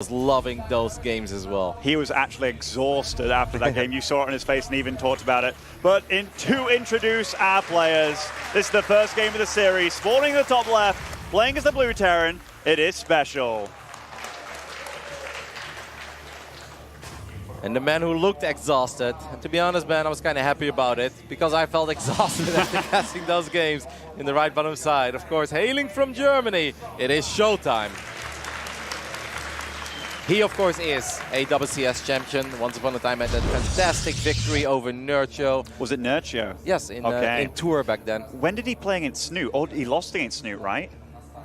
was loving those games as well. He was actually exhausted after that game. You saw it on his face and even talked about it. But to introduce our players, this is the first game of the series. Spawning in the top left, playing as the blue Terran, it is SpeCial. And the man who looked exhausted, and to be honest, man, I was kind of happy about it, because I felt exhausted after casting those games in the right bottom side. Of course, hailing from Germany, it is ShoWTimE. He, of course, is a WCS champion. Once upon a time had that fantastic victory over Nurcho. Was it Nurcho? Yes, in Tour back then. When did he play against Snoot? Oh, he lost against Snoot, right?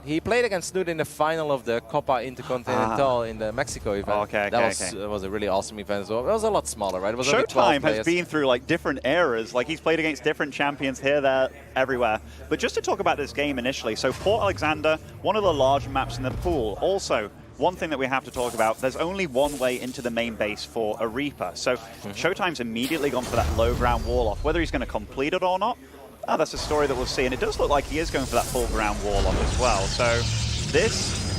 He played against Snoot in the final of the Copa Intercontinental in the Mexico event. Okay, that was a really awesome event as well. It was a lot smaller, right? It was only 12 ShoWTimE has been through like different eras. Like he's played against different champions here, there, everywhere. But just to talk about this game initially, so Port Alexander, one of the large maps in the pool. Also, one thing that we have to talk about, there's only one way into the main base for a Reaper. So ShoWTimE's immediately gone for that low ground wall off. Whether he's going to complete it or not, that's a story that we'll see. And it does look like he is going for that full ground wall off as well. So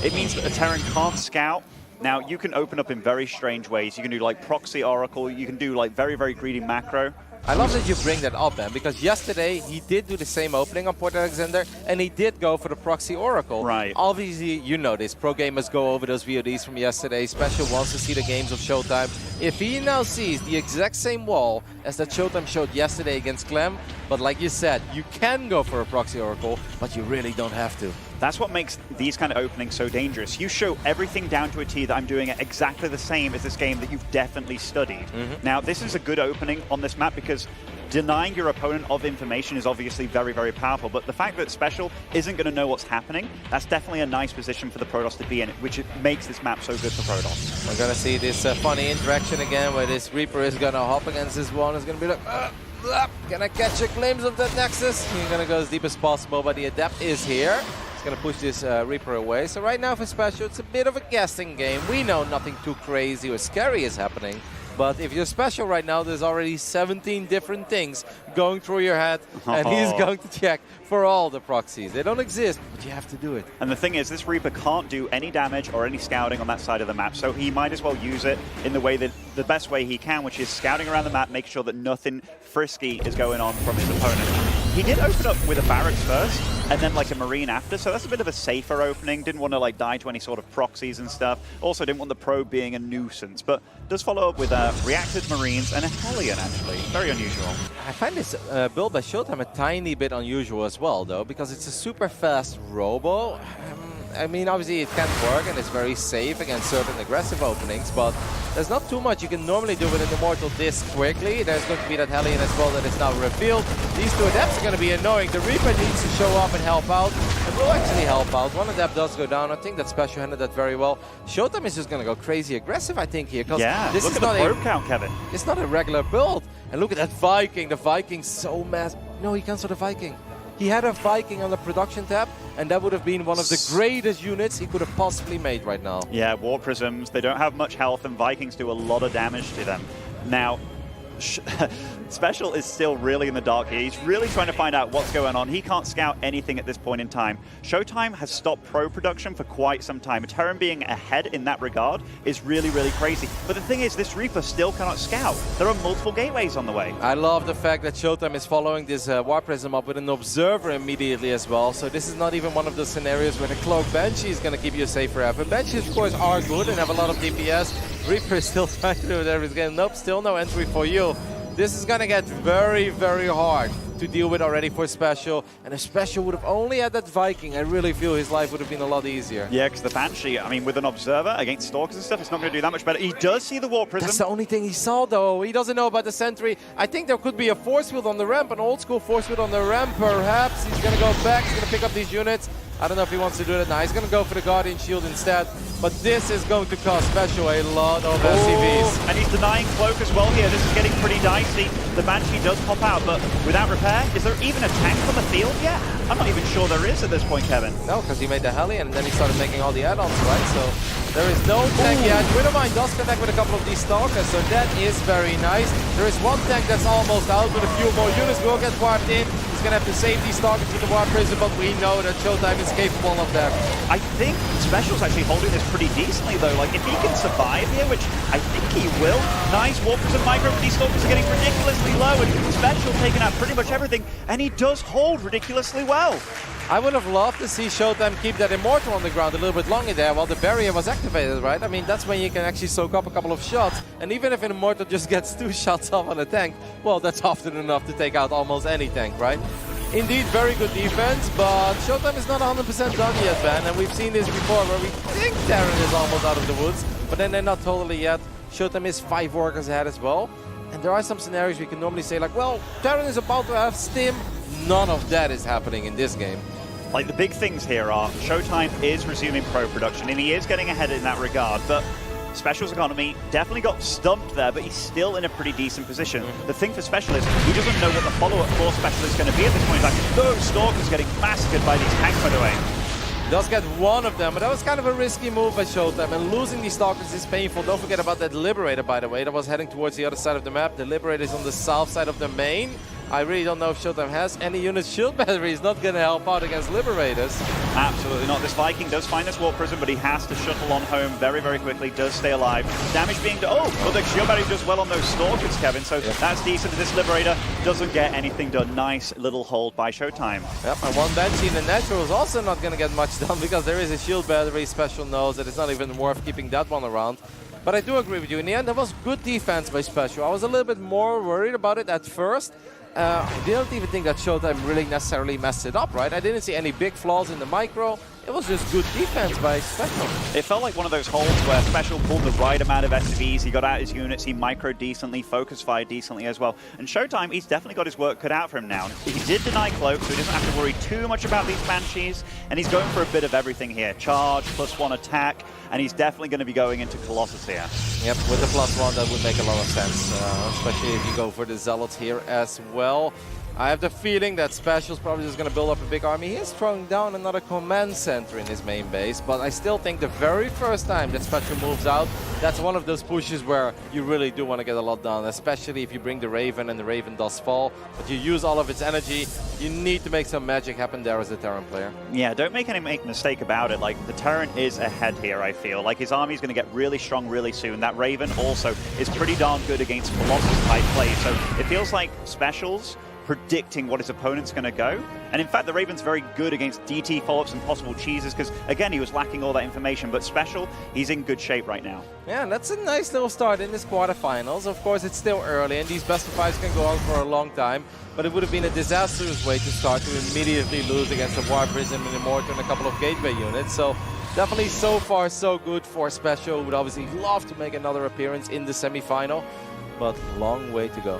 it means that a Terran can't scout. Now, you can open up in very strange ways. You can do like proxy oracle. You can do like very, very greedy macro. I love that you bring that up, man, because yesterday he did do the same opening on Port Alexander, and he did go for the proxy oracle. Right. Obviously, you know this. Pro gamers go over those VODs from yesterday. SpeCial wants to see the games of ShoWTimE. If he now sees the exact same wall as that ShoWTimE showed yesterday against Clem, but like you said, you can go for a proxy oracle, but you really don't have to. That's what makes these kind of openings so dangerous. You show everything down to a T that I'm doing it exactly the same as this game that you've definitely studied. Now, this is a good opening on this map because denying your opponent of information is obviously very, very powerful, but the fact that SpeCial isn't going to know what's happening, that's definitely a nice position for the Protoss to be in, which makes this map so good for Protoss. We're going to see this funny interaction again where this Reaper is going to hop against this one. It's going to be like, can I catch a glimpse of that Nexus? He's going to go as deep as possible, but the Adept is here. Going to push this Reaper away. So right now for SpeCial, it's a bit of a guessing game. We know nothing too crazy or scary is happening. But if you're SpeCial right now, there's already 17 different things going through your head. And he's going to check for all the proxies. They don't exist, but you have to do it. And the thing is, this Reaper can't do any damage or any scouting on that side of the map. So he might as well use it in the way that the best way he can, which is scouting around the map, make sure that nothing frisky is going on from his opponent. He did open up with a barracks first, and then like a marine after, so that's a bit of a safer opening. Didn't want to like die to any sort of proxies and stuff. Also didn't want the probe being a nuisance, but does follow up with reactive marines and a Hellion actually. Very unusual. I find this build by ShoWTimE a tiny bit unusual as well though, because it's a super fast robo. I mean, obviously it can work and it's very safe against certain aggressive openings, but there's not too much you can normally do with an Immortal this quickly. There's going to be that Hellion as well that is now revealed. These two Adepts are going to be annoying. The Reaper needs to show up and help out, and will actually help out. One Adept does go down. I think that SpeCial handled that very well. ShoWTimE is just going to go crazy aggressive, I think, here, because this is not probe count, Kevin. It's not a regular build. And look at that Viking. The Viking's so massive. No, he cancelled the Viking. He had a Viking on the production tab, and that would have been one of the greatest units he could have possibly made right now. Yeah, War Prisms, they don't have much health, and Vikings do a lot of damage to them. Now, SpeCial is still really in the dark here. He's really trying to find out what's going on. He can't scout anything at this point in time. ShoWTimE has stopped pro production for quite some time. Terran being ahead in that regard is really, really crazy. But the thing is, this Reaper still cannot scout. There are multiple gateways on the way. I love the fact that ShoWTimE is following this War Prism up with an Observer immediately as well. So this is not even one of the scenarios where the Cloak Banshee is going to keep you safe forever. Banshees, of course, are good and have a lot of DPS. Reaper is still trying to do whatever he's getting. Nope, still no entry for you. This is going to get very, very hard to deal with already for SpeCial. And if SpeCial would have only had that Viking, I really feel his life would have been a lot easier. Yeah, because the Banshee, I mean, with an Observer against Stalkers and stuff, it's not going to do that much better. He does see the War Prism. That's the only thing he saw, though. He doesn't know about the Sentry. I think there could be a Force Field on the ramp, an old school Force Field on the ramp, perhaps. He's going to go back. He's going to pick up these units. I don't know if he wants to do that now. He's going to go for the Guardian Shield instead. But this is going to cost SpeCial a lot of SCVs. And he's denying Cloak as well here. This is getting pretty dicey. The Banshee does pop out, but without repair, is there even a tank on the field yet? I'm not even sure there is at this point, Kevin. No, because he made the Hellion and then he started making all the add-ons, right? So there is no tank yet. Widowmine does connect with a couple of these Stalkers, so that is very nice. There is one tank that's almost out, but a few more units will get warped in. He's gonna have to save these targets with the War Prism, but we know that ShoWTimE is capable of that. I think SpeCial's actually holding this pretty decently though. Like if he can survive here, which I think he will. Nice War Prism micro, but these Stalkers are getting ridiculously low, and SpeCial taking out pretty much everything, and he does hold ridiculously well. I would have loved to see ShoWTimE keep that Immortal on the ground a little bit longer there while the barrier was activated, right? I mean, that's when you can actually soak up a couple of shots. And even if an Immortal just gets 2 shots off on a tank, well, that's often enough to take out almost any tank, right? Indeed, very good defense, but ShoWTimE is not 100% done yet, Ben. And we've seen this before where we think Terran is almost out of the woods, but then they're not totally yet. ShoWTimE is 5 workers ahead as well. And there are some scenarios we can normally say like, well, Terran is about to have Stim. None of that is happening in this game. Like the big things here are ShoWTimE is resuming pro production and he is getting ahead in that regard, but SpeCial's economy definitely got stumped there, but he's still in a pretty decent position. The thing for SpeCial is he doesn't know what the follow-up for SpeCial is going to be at this point. Like those Stalkers getting massacred by these tanks, by the way. Does get one of them, but that was kind of a risky move by ShoWTimE, and losing these Stalkers is painful. Don't forget about that Liberator, by the way, that was heading towards the other side of the map. The Liberator is on the south side of the main. I really don't know if ShoWTimE has any unit shield battery. Is not going to help out against Liberators. Absolutely not. This Viking does find this War Prism, but he has to shuttle on home very, very quickly. Does stay alive. Damage being done. Oh, but the shield battery does well on those Stalkers, Kevin. So that's decent. This Liberator doesn't get anything done. Nice little hold by ShoWTimE. Yep, and one Banshee in the natural is also not going to get much done because there is a shield battery. SpeCial knows that it's not even worth keeping that one around. But I do agree with you. In the end, that was good defense by SpeCial. I was a little bit more worried about it at first. I didn't even think that ShoWTimE really necessarily messed it up, right? I didn't see any big flaws in the micro. It was just good defense by SpeCial. It felt like one of those holds where SpeCial pulled the right amount of SCVs, he got out his units, he microed decently, focus fired decently as well. And ShoWTimE, he's definitely got his work cut out for him now. He did deny Cloak, so he doesn't have to worry too much about these Banshees, and he's going for a bit of everything here. Charge, +1 attack, and he's definitely going to be going into Colossus here. Yep, with the +1 that would make a lot of sense, especially if you go for the Zealots here as well. I have the feeling that SpeCial's probably just going to build up a big army. He is throwing down another command center in his main base, but I still think the very first time that SpeCial moves out, that's one of those pushes where you really do want to get a lot done, especially if you bring the Raven and the Raven does fall, but you use all of its energy. You need to make some magic happen there as a Terran player. Yeah, don't make any mistake about it. Like, the Terran is ahead here, I feel. Like, his army is going to get really strong really soon. That Raven also is pretty darn good against Colossus-type plays, so it feels like SpeCial's predicting what his opponent's going to go. And in fact, the Raven's very good against DT follow-ups and possible cheeses because, again, he was lacking all that information. But SpeCial, he's in good shape right now. Yeah, and that's a nice little start in this quarterfinals. Of course, it's still early, and these best of fives can go on for a long time. But it would have been a disastrous way to start to immediately lose against a War Prism and Immortal and a couple of Gateway units. So definitely so far so good for SpeCial. Would obviously love to make another appearance in the semifinal, but long way to go.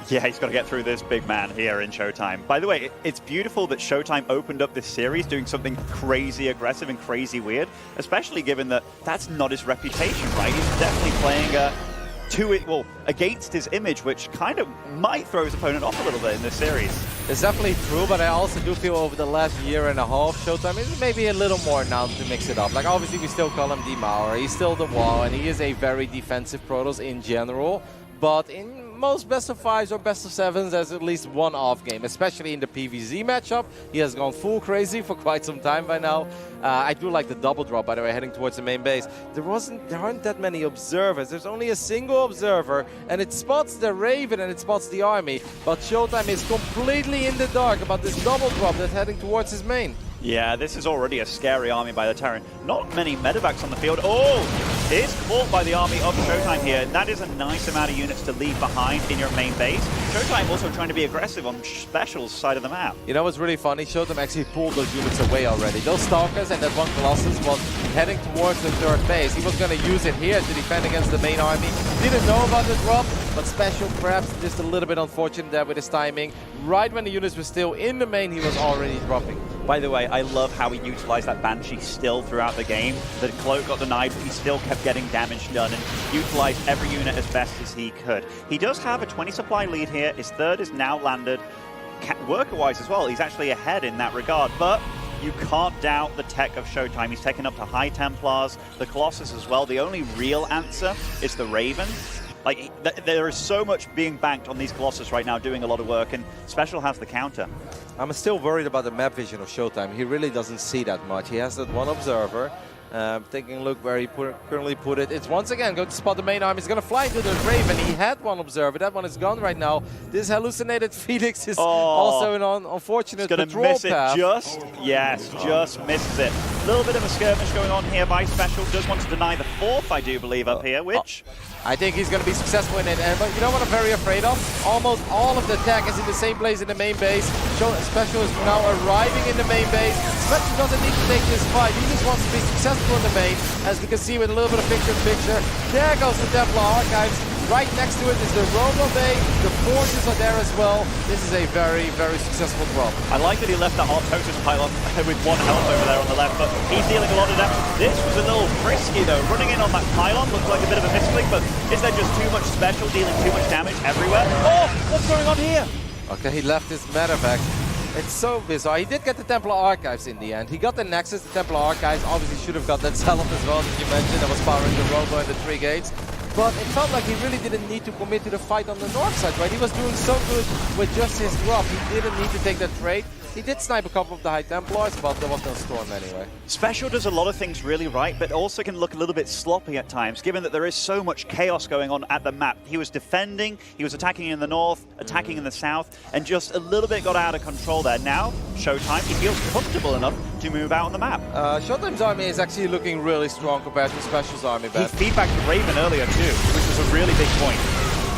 Yeah, he's got to get through this big man here in ShoWTimE. By the way, it's beautiful that ShoWTimE opened up this series doing something crazy aggressive and crazy weird, especially given that that's not his reputation, right? He's definitely playing against his image, which kind of might throw his opponent off a little bit in this series. It's definitely true, but I also do feel over the last year and a half, ShoWTimE is maybe a little more now to mix it up. Like, obviously, we still call him Demauer, he's still the wall, and he is a very defensive Protoss in general. But in most best of fives or best of sevens, there's at least one off game, especially in the PvZ matchup. He has gone full crazy for quite some time by now. I do like the double drop, by the way, heading towards the main base. There aren't that many observers. There's only a single observer, and it spots the Raven and it spots the army. But ShoWTimE is completely in the dark about this double drop that's heading towards his main. Yeah, this is already a scary army by the Terran. Not many medevacs on the field. Oh! Is caught by the army of ShoWTimE here. That is a nice amount of units to leave behind in your main base. ShoWTimE also trying to be aggressive on SpeCial's side of the map. You know what's really funny? ShoWTimE actually pulled those units away already. Those Stalkers and that one Colossus was heading towards the third base. He was going to use it here to defend against the main army. Didn't know about the drop, but SpeCial perhaps just a little bit unfortunate there with his timing. Right when the units were still in the main, he was already dropping. By the way, I love how he utilized that Banshee still throughout the game. The Cloak got denied, but he still kept getting damage done and utilized every unit as best as he could. He does have a 20 supply lead here. His third is now landed. Worker-wise as well, he's actually ahead in that regard, but you can't doubt the tech of ShoWTimE. He's taken up to High Templars, the Colossus as well. The only real answer is the Raven. Like, there is so much being banked on these Colossus right now, doing a lot of work, and SpeCial has the counter. I'm still worried about the map vision of ShoWTimE. He really doesn't see that much. He has that one observer. Taking a look where he currently put it. It's once again going to spot the main arm. He's going to fly into the Raven. He had one observer. That one is gone right now. This hallucinated Phoenix is also an unfortunate patrol miss path. Just misses it. A little bit of a skirmish going on here by SpeCial. Does want to deny the fourth, I do believe, up here, which... I think he's going to be successful in it. But you know what I'm very afraid of? Almost all of the attack is in the same place in the main base. SpeCial is now arriving in the main base. SpeCial doesn't need to take this fight. He just wants to be successful in the main. As we can see with a little bit of picture-in-picture. There goes the Templar Archives. Right next to it is the Robo Bay. The forces are there as well. This is a very, very successful drop. I like that he left that Artosis pylon with one health over there on the left, but he's dealing a lot of damage. This was a little risky though. Running in on that pylon looks like a bit of a misclick, but is there just too much SpeCial dealing too much damage everywhere? Oh, what's going on here? Okay, he left his medevac. It's so bizarre. He did get the Templar Archives in the end. He got the Nexus, the Templar Archives. Obviously should have got that Zealot as well, as you mentioned. That was powering the Robo and the 3 gates. But it felt like he really didn't need to commit to the fight on the north side, right? He was doing so good with just his drop. He didn't need to take that trade. He did snipe a couple of the High Templars, but there was no storm anyway. SpeCial does a lot of things really right, but also can look a little bit sloppy at times, given that there is so much chaos going on at the map. He was defending, he was attacking in the north, attacking in the south, and just a little bit got out of control there. Now, ShoWTimE, he feels comfortable enough to move out on the map. ShoWTimE's army is actually looking really strong compared to SpeCial's army. He feedbacked the Raven earlier too, which was a really big point.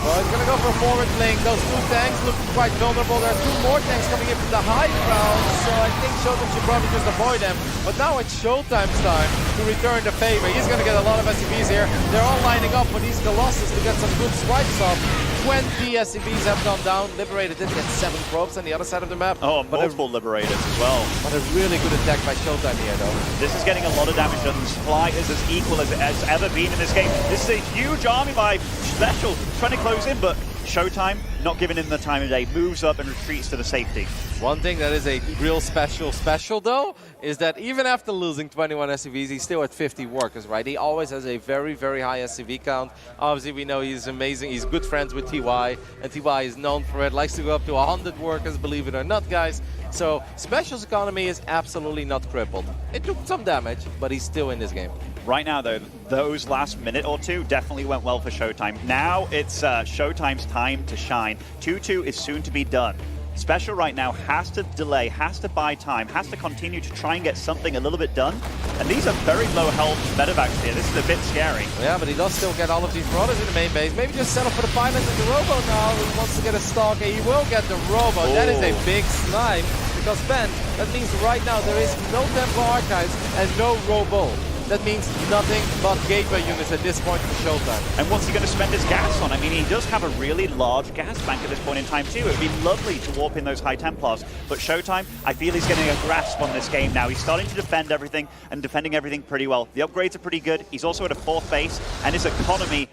Well, he's going to go for a forward link. Those 2 tanks look quite vulnerable. There are 2 more tanks coming in from the high ground, so I think ShoWTimE should probably just avoid them. But now it's ShoWTimE's time to return the favor. He's going to get a lot of SCVs here. They're all lining up for these Colossus to get some good swipes off. 20 SCVs have gone down. Liberated did get 7 probes on the other side of the map. Oh, multiple Liberators as well. But a really good attack by ShoWTimE here, though. This is getting a lot of damage done. Supply is as equal as it has ever been in this game. This is a huge army by SpeCial trying to close in, but ShoWTimE not giving him the time of day, moves up and retreats to the safety. One thing that is a real special though, is that even after losing 21 SCVs, he's still at 50 workers, right? He always has a very, very high SCV count. Obviously, we know he's amazing. He's good friends with TY, and TY is known for it. Likes to go up to 100 workers, believe it or not, guys. So, SpeCial's economy is absolutely not crippled. It took some damage, but he's still in this game. Right now, though, those last minute or two definitely went well for ShoWTimE. Now it's ShoWTimE's time to shine. 2-2 is soon to be done. SpeCial right now has to delay, has to buy time, has to continue to try and get something a little bit done. And these are very low health medevacs here. This is a bit scary. Yeah, but he does still get all of these marauders in the main base. Maybe just settle for the pilot and the Robo now. He wants to get a Stalker. He will get the Robo. That is a big snipe. Because Ben, that means right now there is no Templar Archives and no Robo. That means nothing but gateway units at this point for ShoWTimE. And what's he going to spend his gas on? I mean, he does have a really large gas bank at this point in time too. It would be lovely to warp in those High Templars. But ShoWTimE, I feel he's getting a grasp on this game now. He's starting to defend everything and defending everything pretty well. The upgrades are pretty good. He's also at a 4th base and his economy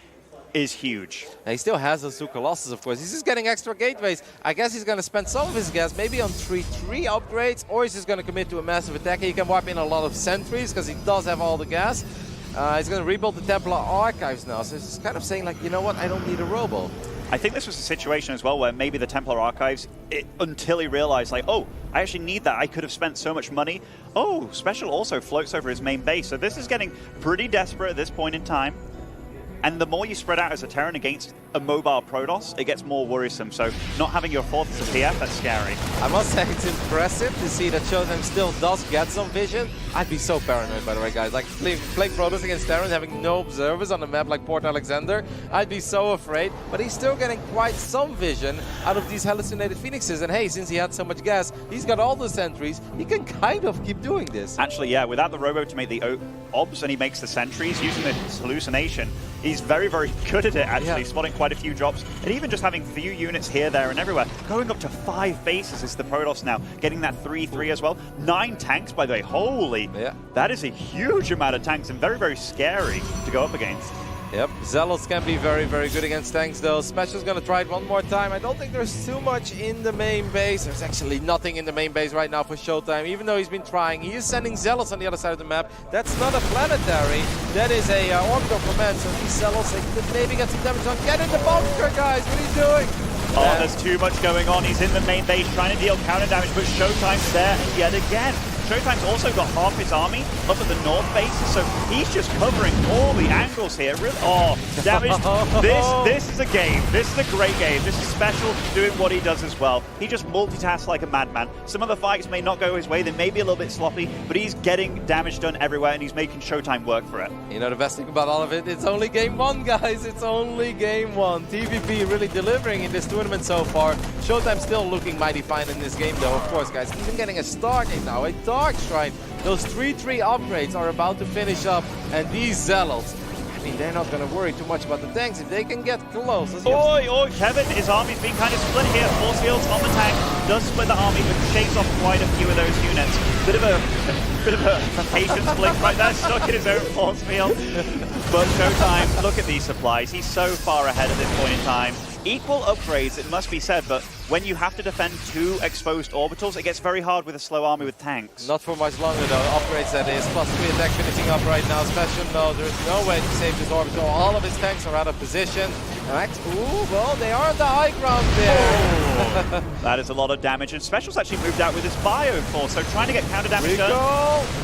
is huge. And he still has those 2 Colossus, of course. He's just getting extra gateways. I guess he's going to spend some of his gas maybe on 3-3 upgrades, or he's just going to commit to a massive attack. He can wipe in a lot of sentries because he does have all the gas. He's going to rebuild the Templar Archives now, so he's kind of saying, like, you know what, I don't need a Robo. I think this was a situation as well where maybe the Templar Archives, until he realized, like, oh, I actually need that. I could have spent so much money. Oh, SpeCial also floats over his main base. So this is getting pretty desperate at this point in time. And the more you spread out as a Terran against a mobile Protoss, it gets more worrisome. So not having your 4th as a PF, that's scary. I must say it's impressive to see that ShoWTimE still does get some vision. I'd be so paranoid, by the way, guys. Like playing Protoss against Terran, having no observers on a map like Port Alexander, I'd be so afraid. But he's still getting quite some vision out of these hallucinated Phoenixes. And hey, since he had so much gas, he's got all the sentries. He can kind of keep doing this. Actually, yeah, without the Robo to make the obs and he makes the sentries using this hallucination, he's very, very good at it, actually, spotting quite a few drops. And even just having few units here, there, and everywhere. Going up to 5 bases is the Protoss now. Getting that 3-3 as well. 9 tanks, by the way. Holy. Yeah. That is a huge amount of tanks and very, very scary to go up against. Yep, Zealots can be very, very good against tanks though. SpeCial's gonna try it one more time. I don't think there's too much in the main base. There's actually nothing in the main base right now for ShoWTimE, even though he's been trying. He is sending Zealots on the other side of the map. That's not a planetary. That is a orbital command, so these Zealots, they could maybe get some damage on. Get in the bunker, guys! What are you doing? Oh, there's too much going on. He's in the main base trying to deal counter damage, but ShoWTimE's there yet again. ShoWTimE's also got half his army up at the north base, so he's just covering all the angles here. Really, damage. This is a game. This is a great game. This is SpeCial doing what he does as well. He just multitasks like a madman. Some of the fights may not go his way. They may be a little bit sloppy, but he's getting damage done everywhere, and he's making ShoWTimE work for it. You know the best thing about all of it? It's only game one, guys. It's only game one. TVP really delivering in this tournament so far. ShoWTimE still looking mighty fine in this game, though. Of course, guys, even getting a Stargate now, a Dark Shrine. Those 3-3 upgrades are about to finish up, and these Zealots, I mean, they're not going to worry too much about the tanks if they can get close. Kevin, his army's been kind of split here. Force fields on the tank, does split the army, but shaves off quite a few of those units. Bit of a patience blink right there, stuck in his own force field. But ShoWTimE, look at these supplies. He's so far ahead at this point in time. Equal upgrades, it must be said, but when you have to defend 2 exposed orbitals, it gets very hard with a slow army with tanks. Not for much longer though, upgrades that is, plus 3 attack finishing up right now. SpeCial, no, there's no way to save this orbital. All of his tanks are out of position. Well, they are on the high ground there. That is a lot of damage, and SpeCial's actually moved out with his Bioforce, so trying to get counter damage done.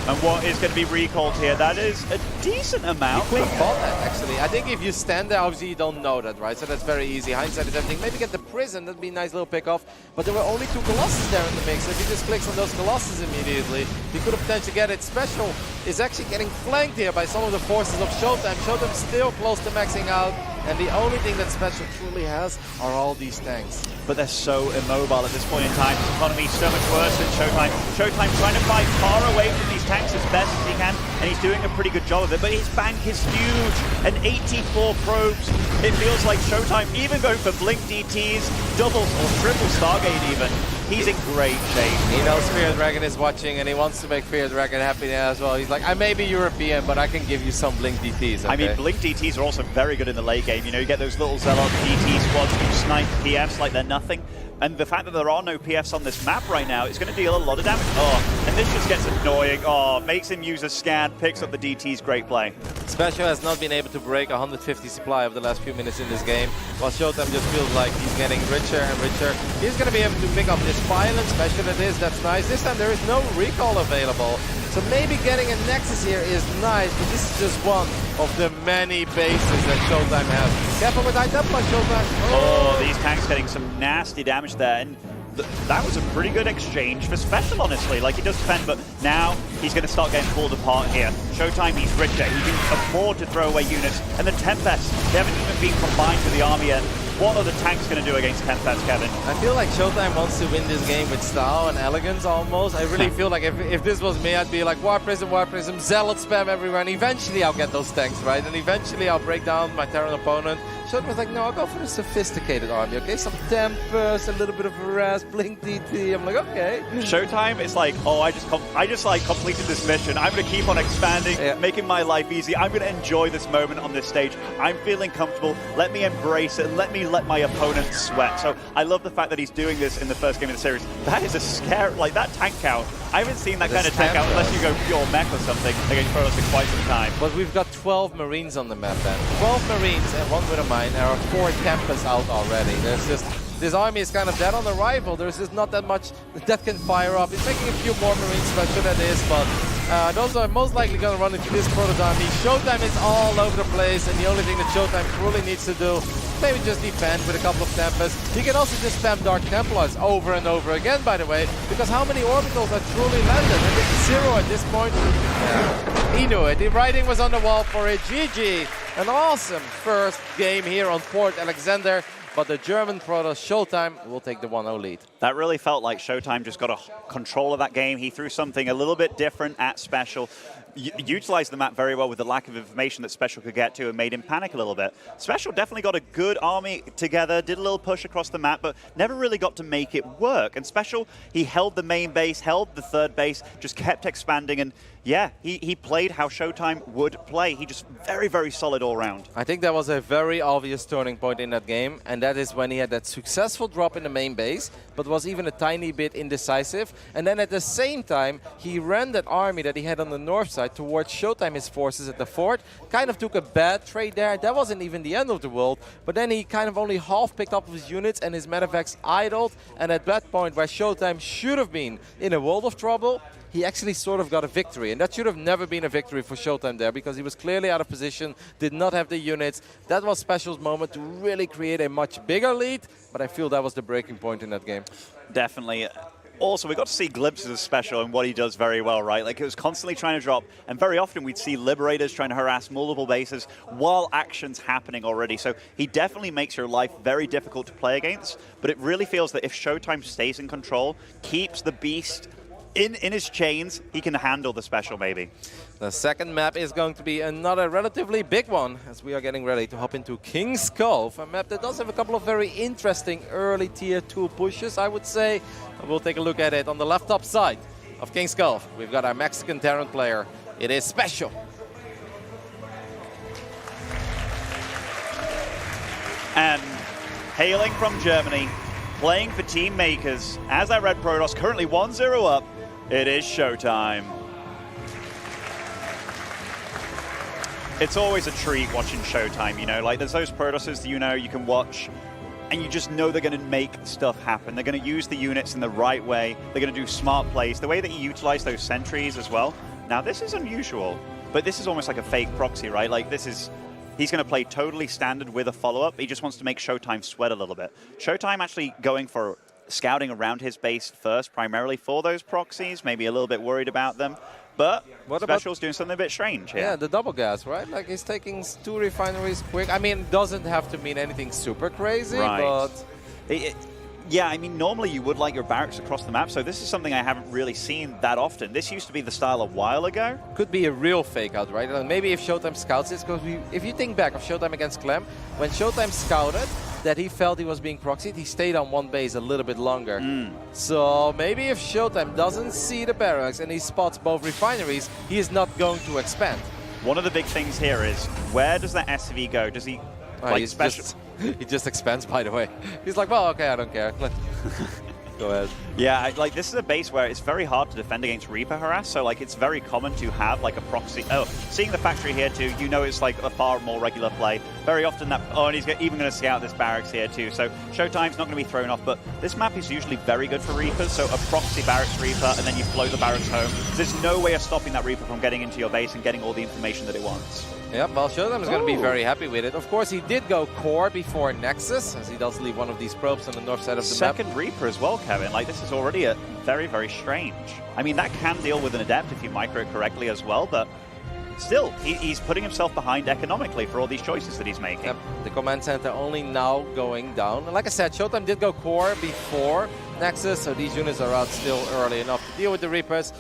And what is going to be recalled here, that is a decent amount. You could have bought that, actually. I think if you stand there, obviously you don't know that, right? So that's very easy. Hindsight is everything. Maybe get the prison, that'd be a nice little pick-off. But there were only 2 Colossus there in the mix. If he just clicks on those Colossus immediately, he could have potentially get it. SpeCial is actually getting flanked here by some of the forces of ShoWTimE. ShoWTime's still close to maxing out. And the only thing that SpeCial truly has are all these tanks. But they're so immobile at this point in time. His economy is so much worse than ShoWTimE. ShoWTimE trying to fight far away from these tanks as best as he can, and he's doing a pretty good job of it. But his bank is huge, and 84 probes. It feels like ShoWTimE even going for Blink DTs, double or triple Stargate even. He's in great shape. He knows Fear Dragon is watching, and he wants to make Fear Dragon happy now as well. He's like, I may be European, but I can give you some Blink DTs. Okay? I mean, Blink DTs are also very good in the late game. You know, you get those little Zealot DT squads who snipe PFs like they're nothing. And the fact that there are no PFs on this map right now is going to deal a lot of damage. And this just gets annoying. Makes him use a scan, picks up the DTs. Great play. SpeCial has not been able to break 150 supply over the last few minutes in this game, while ShoWTimE just feels like he's getting richer and richer. He's going to be able to pick up this violent SpeCial it is. That's nice. This time there is no recall available. So maybe getting a Nexus here is nice, but this is just one of the many bases that ShoWTimE has. Careful with high tempo, ShoWTimE. These tanks getting some nasty damage there. And that was a pretty good exchange for SpeCial, honestly. Like, he does defend, but now he's going to start getting pulled apart here. ShoWTimE, he's richer. He can afford to throw away units. And the Tempest, they haven't even been combined to the army yet. What are the tanks going to do against Tempest, Kevin? I feel like ShoWTimE wants to win this game with style and elegance almost. I really feel like if this was me, I'd be like, War Prism, Zealot spam everywhere, and eventually I'll get those tanks, right? And eventually I'll break down my Terran opponent. ShoWTimE was like, no, I'll go for the sophisticated army, okay? Some Tempest, a little bit of harass, Blink DT. I'm like, okay. ShoWTimE is like, I just like completed this mission. I'm going to keep on expanding, making my life easy. I'm going to enjoy this moment on this stage. I'm feeling comfortable. Let me embrace it. Let my opponent sweat. So I love the fact that he's doing this in the first game of the series. That is a scary, like that tank count. I haven't seen that kind of tank count unless you go pure mech or something against Protoss in quite some time. But we've got 12 Marines on the map then. 12 Marines and 1 with a mine. There are 4 Tempests out already. There's just, this army is kind of dead on arrival. There's just not that much that can fire up. He's making a few more Marines, SpeCial that is, but those are most likely going to run into this Protoss army. ShoWTimE is all over the place, and the only thing that ShoWTimE really needs to do, maybe just defend with a couple of Tempests. He can also just spam Dark Templars over and over again, by the way, because how many orbitals are truly landed? And it's 0 at this point. Yeah, he knew it. The writing was on the wall for it. GG. An awesome first game here on Port Alexander. But the German Protoss, ShoWTimE, will take the 1-0 lead. That really felt like ShoWTimE just got a control of that game. He threw something a little bit different at SpeCial, utilized the map very well with the lack of information that SpeCial could get to and made him panic a little bit. SpeCial definitely got a good army together, did a little push across the map, but never really got to make it work. And SpeCial, he held the main base, held the third base, just kept expanding, and Yeah, he played how ShoWTimE would play. He just very, very solid all round. I think that was a very obvious turning point in that game, and that is when he had that successful drop in the main base, but was even a tiny bit indecisive. And then at the same time, he ran that army that he had on the north side towards ShoWTimE, his forces at the fort. Kind of took a bad trade there. That wasn't even the end of the world, but then he kind of only half picked up his units and his medevacs idled. And at that point where ShoWTimE should have been in a world of trouble, he actually sort of got a victory. And that should have never been a victory for ShoWTimE there, because he was clearly out of position, did not have the units. That was SpeCial's moment to really create a much bigger lead, but I feel that was the breaking point in that game. Definitely. Also, we got to see glimpses of SpeCial and what he does very well, right? Like, it was constantly trying to drop, and very often we'd see Liberators trying to harass multiple bases while action's happening already. So he definitely makes your life very difficult to play against, but it really feels that if ShoWTimE stays in control, keeps the beast in his chains, he can handle the SpeCial maybe. The second map is going to be another relatively big one, as we are getting ready to hop into King's Cove, a map that does have a couple of very interesting early tier 2 pushes, I would say. We'll take a look at it on the left top side of King's Cove. We've got our Mexican Terran player. It is SpeCial. And hailing from Germany, playing for Team Makers, as I read Protoss, currently 1-0 up, it is ShoWTimE. It's always a treat watching ShoWTimE, you know, like there's those Protosses, you know, you can watch and you just know they're going to make stuff happen. They're going to use the units in the right way. They're going to do smart plays. The way that you utilize those sentries as well. Now, this is unusual, but this is almost like a fake proxy, right? Like this is, he's going to play totally standard with a follow-up. He just wants to make ShoWTimE sweat a little bit. ShoWTimE actually going for scouting around his base first, primarily for those proxies, maybe a little bit worried about them. But SpeCial's doing something a bit strange here. Yeah, the double gas, right? Like he's taking 2 refineries quick. I mean, it doesn't have to mean anything super crazy, right. But... Yeah, I mean, normally you would like your barracks across the map, so this is something I haven't really seen that often. This used to be the style a while ago. Could be a real fake out, right? And maybe if ShoWTimE scouts this, because if you think back of ShoWTimE against Clem, when ShoWTimE scouted that he felt he was being proxied, he stayed on one base a little bit longer. So maybe if ShoWTimE doesn't see the barracks and he spots both refineries, he is not going to expand. One of the big things here is, where does that SCV go? Does he... like SpeCial? He just expands, by the way. He's like, well, okay, I don't care. Go ahead. Yeah, like this is a base where it's very hard to defend against Reaper harass, so like it's very common to have like a proxy. Oh, seeing the factory here too, you know it's like a far more regular play. Very often that, oh, and he's even going to scout this barracks here too, so ShoWTimE's not going to be thrown off, but this map is usually very good for Reapers, so a proxy barracks Reaper, and then you flow the barracks home. There's no way of stopping that Reaper from getting into your base and getting all the information that it wants. Yep, well, ShoWTimE is going to be very happy with it. Of course, he did go core before Nexus, as he does leave one of these probes on the north side of the map. Second Reaper as well, Kevin. Like, this is already a very, very strange. I mean, that can deal with an Adept if you micro it correctly as well, but still, he's putting himself behind economically for all these choices that he's making. Yep, the command center only now going down. And like I said, ShoWTimE did go core before Nexus, so these units are out still early enough to deal with the Reapers.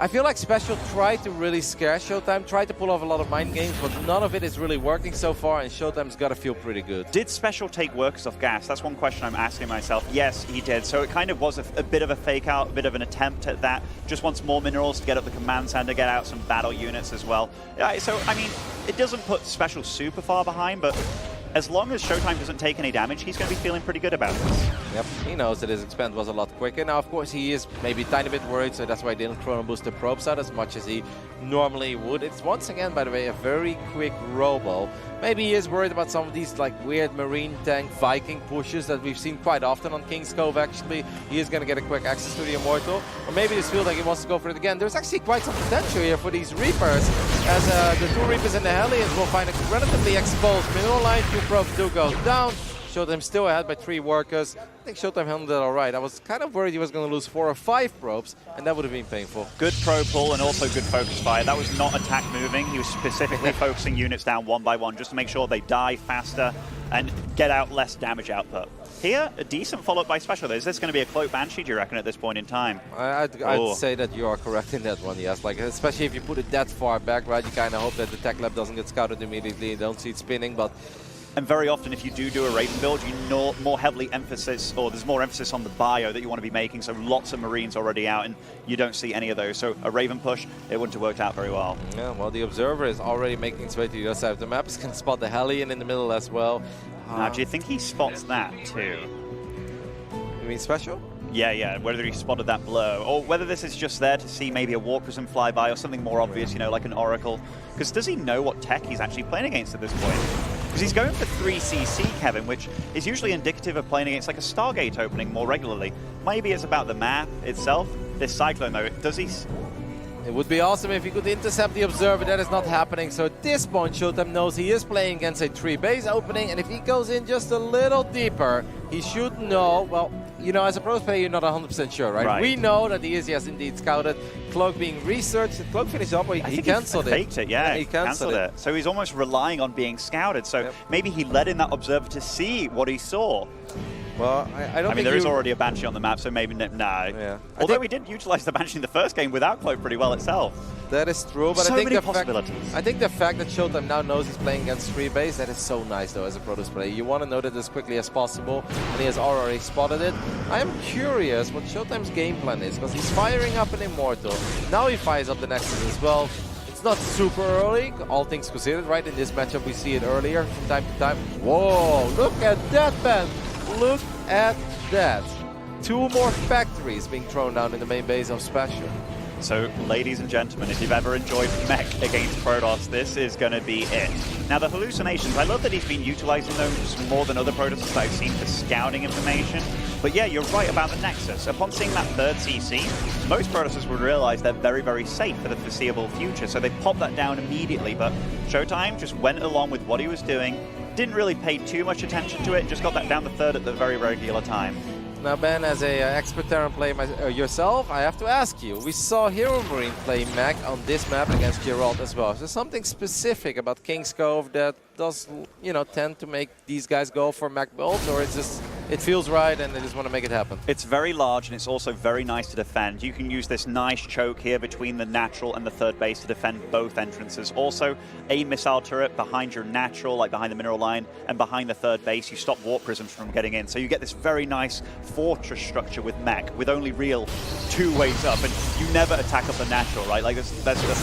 I feel like SpeCial tried to really scare ShoWTimE, tried to pull off a lot of mind games, but none of it is really working so far, and ShoWTimE's got to feel pretty good. Did SpeCial take workers off gas? That's one question I'm asking myself. Yes, he did. So it kind of was a bit of a fake out, a bit of an attempt at that. Just wants more minerals to get up the command center, get out some battle units as well. Yeah, so, I mean, it doesn't put SpeCial super far behind, but as long as ShoWTimE doesn't take any damage, he's going to be feeling pretty good about this. Yep, he knows that his expand was a lot quicker. Now, of course, he is maybe a tiny bit worried, so that's why he didn't chrono boost the probes out as much as he normally would. It's once again, by the way, a very quick robo. Maybe he is worried about some of these like weird marine tank Viking pushes that we've seen quite often on King's Cove, actually. He is going to get a quick access to the Immortal. Or maybe he just feels like he wants to go for it again. There's actually quite some potential here for these Reapers, as the 2 Reapers and the Hellions will find a relatively exposed mineral line. 2 probes do go down. ShoWTimE still ahead by 3 workers. I think ShoWTimE handled it all right. I was kind of worried he was going to lose 4 or 5 probes, and that would have been painful. Good pro pull and also good focus fire. That was not attack moving. He was specifically focusing units down one by one just to make sure they die faster and get out less damage output. Here, a decent follow-up by SpeCial. Is this going to be a Cloak Banshee, do you reckon, at this point in time? I'd say that you are correct in that one, yes. Like, especially if you put it that far back, right? You kind of hope that the tech lab doesn't get scouted immediately and don't see it spinning, but And very often, if you do a Raven build, you know more heavily emphasis, or there's more emphasis on the bio that you want to be making. So lots of Marines already out, and you don't see any of those. So a Raven push, it wouldn't have worked out very well. Yeah, well, the Observer is already making its way to the other side of the map. He can spot the Hellion in the middle as well. Now, do you think he spots that too? You mean SpeCial? Yeah, whether he spotted that blow, or whether this is just there to see maybe a War Prism fly by, or something more obvious, you know, like an Oracle. Because does he know what tech he's actually playing against at this point? Because he's going for 3cc, Kevin, which is usually indicative of playing against like a Stargate opening more regularly. Maybe it's about the map itself. This Cyclone, though, does he... It would be awesome if he could intercept the Observer. That is not happening. So at this point, ShoWTimE knows he is playing against a 3-base opening. And if he goes in just a little deeper, he should know, well, you know, as a pro player, you're not 100% sure, right? We know that the ESC has indeed scouted. Cloak being researched. Cloak finished up, or he cancelled it. He faked it, yeah, he cancelled it. So he's almost relying on being scouted. So maybe he let in that Observer to see what he saw. Well, I don't think there is already a Banshee on the map, so maybe no. Yeah. Although we did utilize the Banshee in the first game without Cloak pretty well itself. That is true, but so I think many possibilities. I think the fact that ShoWTimE now knows he's playing against 3-base, that is so nice though as a Protoss player. You want to know that as quickly as possible, and he has already spotted it. I am curious what ShoWTimE's game plan is, because he's firing up an Immortal. Now he fires up the Nexus as well. It's not super early, all things considered, right? In this matchup we see it earlier from time to time. Whoa, look at that, man! Look at that. 2 more factories being thrown down in the main base of SpeCial. So, ladies and gentlemen, if you've ever enjoyed mech against Protoss, this is going to be it. Now, the hallucinations, I love that he's been utilizing them just more than other Protoss that I've seen for scouting information. But yeah, you're right about the Nexus. Upon seeing that 3rd CC, most Protoss would realize they're very, very safe for the foreseeable future. So they popped that down immediately. But ShoWTimE just went along with what he was doing, didn't really pay too much attention to it, just got that down the 3rd at the very regular time. Now, Ben, as a expert Terran player yourself, I have to ask you. We saw Hero Marine play mech on this map against Geralt as well. Is there something specific about King's Cove that does, you know, tend to make these guys go for mech builds, or is just it feels right and they just want to make it happen? It's very large and it's also very nice to defend. You can use this nice choke here between the natural and the 3rd base to defend both entrances. Also, a missile turret behind your natural, like behind the mineral line, and behind the 3rd base, you stop Warp Prisms from getting in. So you get this very nice fortress structure with mech, with only real 2 ways up, and you never attack up the natural, right? Like that's a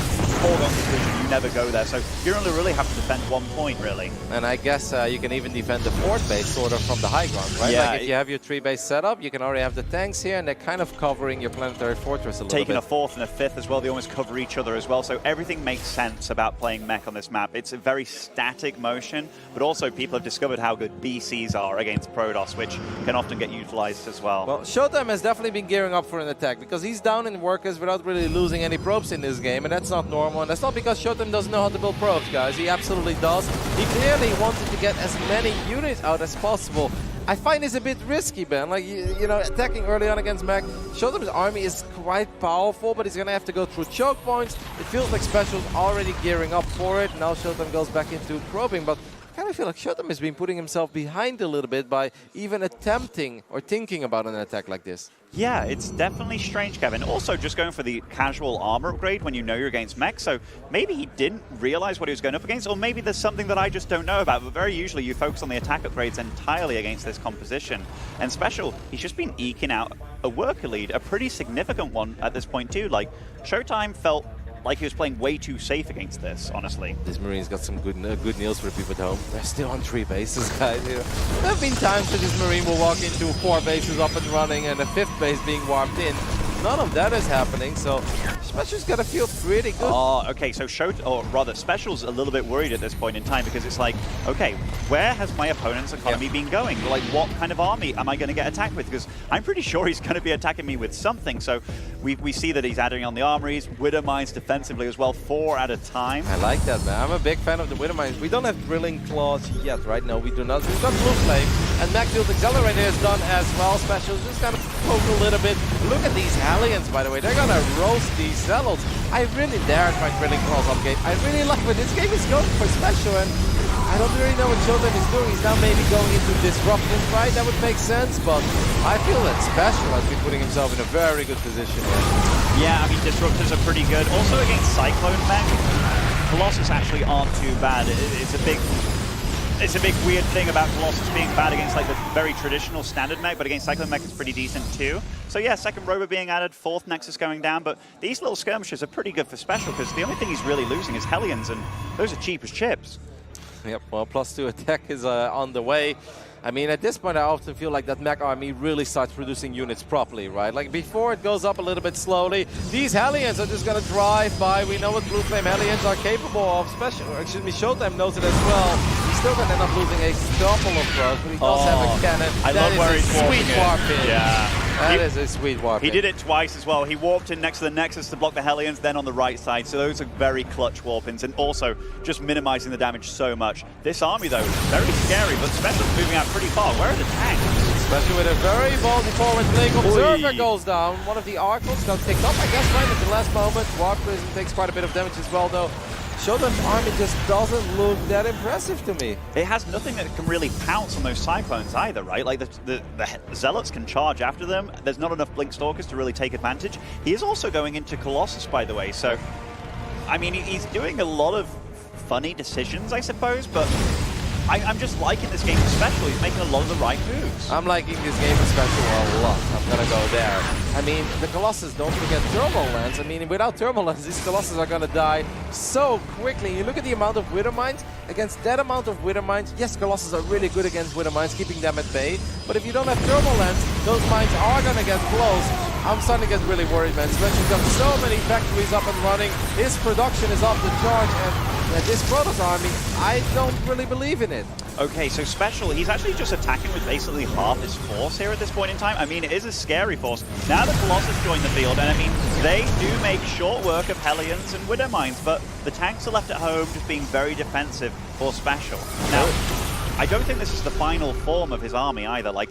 foregone conclusion. You never go there. So you only really have to defend 1 point, really. And I guess you can even defend the 4th base sort of from the high ground, right? Yeah, like if you have your 3-base setup, you can already have the tanks here, and they're kind of covering your planetary fortress a little bit. Taking a 4th and a 5th as well, they almost cover each other as well. So everything makes sense about playing mech on this map. It's a very static motion, but also people have discovered how good BCs are against Protoss, which can often get utilized as well. Well, ShoWTimE has definitely been gearing up for an attack because he's down in workers without really losing any probes in this game, and that's not normal. And that's not because ShoWTimE doesn't know how to build probes, guys. He absolutely does. He clearly wanted to get as many units out as possible. I find this a bit risky, Ben. Like, you know, attacking early on against mech. ShoWTimE's army is quite powerful, but he's going to have to go through choke points. It feels like SpeCial's already gearing up for it. Now ShoWTimE goes back into probing, but I kind of feel like ShoWTimE has been putting himself behind a little bit by even attempting or thinking about an attack like this. Yeah, it's definitely strange, Kevin. Also, just going for the casual armor upgrade when you know you're against mech, so maybe he didn't realize what he was going up against, or maybe there's something that I just don't know about, but very usually you focus on the attack upgrades entirely against this composition. And SpeCial, he's just been eking out a worker lead, a pretty significant one at this point too. Like, ShoWTimE felt like he was playing way too safe against this, honestly. This Marine's got some good news for the people at home. They're still on 3 bases, guys. You know, there have been times that this Marine will walk into 4 bases up and running and a 5th base being warped in. None of that is happening, so SpeCial's got to feel pretty good. Oh, okay, so SpeCial's a little bit worried at this point in time because it's like, okay, where has my opponent's economy been going? Like, what kind of army am I going to get attacked with? Because I'm pretty sure he's going to be attacking me with something. So we see that he's adding on the armories, Widow Mines defensively as well, 4 at a time. I like that, man. I'm a big fan of the Widow Mines. We don't have Drilling Claws yet, right? No, we do not. We've got Blue Flame, and Macfield Accelerator is done as well. SpeCial's just kind of poke a little bit. Look at these Hellions, by the way. They're going to roast these Zealots. I really dare try Drilling Claws up game. I really like where this game is going for SpeCial, and I don't really know what ShoWTimE is doing. He's now maybe going into Disruptive, right? That would make sense, but I feel that SpeCial has been putting himself in a very good position here. Yeah, I mean, Disruptors are pretty good. Also against Cyclone mech, Colossus actually aren't too bad. It's a big it's a big weird thing about Colossus being bad against like the very traditional standard mech, but against Cyclone mech it's pretty decent too. So yeah, second Robo being added, fourth Nexus going down, but these little skirmishes are pretty good for SpeCial because the only thing he's really losing is Hellions, and those are cheap as chips. Yep, well, +2 attack is on the way. I mean, at this point, I often feel like that mech army really starts producing units properly, right? Like, before it goes up a little bit slowly, these Hellions are just going to drive by. We know what Blue Flame Hellions are capable of. ShoWTimE knows it as well. He's still going to end up losing a couple of throws, but he does have a cannon. I love where he's sweet warp in. Yeah. That is a sweet warp He did it twice as well. He warped in next to the Nexus to block the Hellions, then on the right side. So those are very clutch warp-ins, and also just minimizing the damage so much. This army, though, is very scary, but SpeCial's moving out pretty far. Where are the tanks? Especially with a very ballsy forward blink. Observer goes down. One of the Archons got picked up, I guess, right at the last moment. Warp Prism takes quite a bit of damage as well, though. ShoWTimE's army just doesn't look that impressive to me. It has nothing that can really pounce on those Cyclones either, right? Like the Zealots can charge after them. There's not enough Blink Stalkers to really take advantage. He is also going into Colossus, by the way. So, I mean, he's doing a lot of funny decisions, I suppose, but I'm just liking this game for SpeCial. He's making a lot of the right moves. I'm liking this game for SpeCial a lot. I'm gonna go there. I mean, the Colossus, don't forget Thermal Lens. I mean, without Thermal Lens, these Colossus are gonna die so quickly. You look at the amount of Wither Mines. Against that amount of Wither Mines, yes, Colossus are really good against Wither Mines, keeping them at bay. But if you don't have Thermal Lens, those mines are gonna get close. I'm starting to get really worried, man. SpeCial's got so many factories up and running. His production is off the charge, and this Protoss army, I don't really believe in it. Okay, so SpeCial, he's actually just attacking with basically half his force here at this point in time. I mean, it is a scary force. Now the Colossus join the field, and I mean, they do make short work of Hellions and Widow Mines, but the tanks are left at home just being very defensive for SpeCial. Now, I don't think this is the final form of his army either. Like,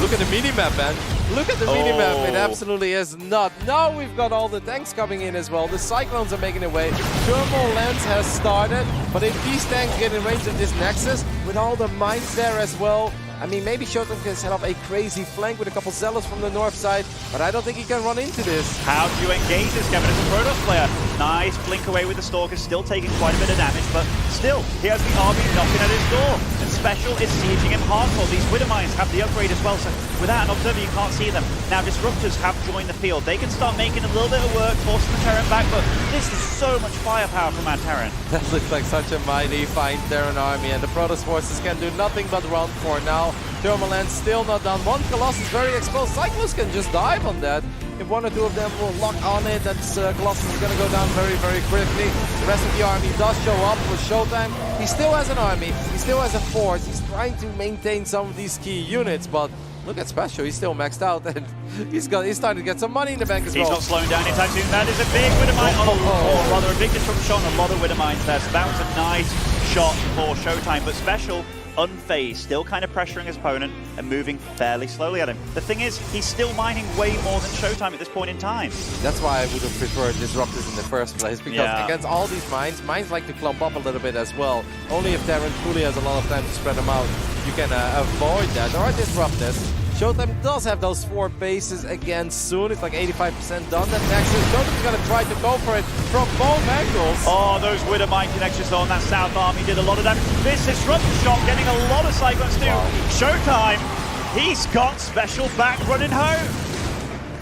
look at the minimap, man. Look at the minimap. It absolutely is not. Now we've got all the tanks coming in as well. The Cyclones are making their way. Thermal Lens has started, but if these tanks get in range of this Nexus, with all the mines there as well, I mean, maybe ShoWTimE can set up a crazy flank with a couple Zealots from the north side, but I don't think he can run into this. How do you engage this, Kevin, as a Protoss player? Nice blink away with the Stalker, still taking quite a bit of damage, but still, he has the army knocking at his door. And SpeCial is sieging him hardcore. These Widow Mines have the upgrade as well, so without an observer, you can't see them. Now, Disruptors have joined the field. They can start making a little bit of work, forcing the Terran back, but this is so much firepower from our Terran. That looks like such a mighty, fine Terran army, and the Protoss forces can do nothing but run for now. Thermal Lens still not done. One Colossus very exposed. Cyclones can just dive on that. If one or two of them will lock on it, that Colossus is going to go down very, very quickly. The rest of the army does show up for ShoWTimE. He still has an army. He still has a force. He's trying to maintain some of these key units, but look at SpeCial. He's still maxed out, and he's starting to get some money in the bank as well. He's not slowing down anytime soon. That is a big Widow Mine. Or rather, a big disruption on a lot of Widow Mines there. So that was a nice shot for ShoWTimE, but SpeCial, unfazed, still kind of pressuring his opponent and moving fairly slowly at him. The thing is, he's still mining way more than ShoWTimE at this point in time. That's why I would have preferred Disruptors in the first place, because against all these mines like to clump up a little bit as well. Only if Terran truly has a lot of time to spread them out, you can avoid that. Or Disruptors. ShoWTimE does have those 4 bases again soon. It's like 85% done. That Nexus, ShoWTimE's going to try to go for it from both angles. Oh, those Widow Mine connections on that South Army did a lot of damage. This Disruptor shot getting a lot of Cyclones too. Wow. ShoWTimE, he's got SpeCial back running home.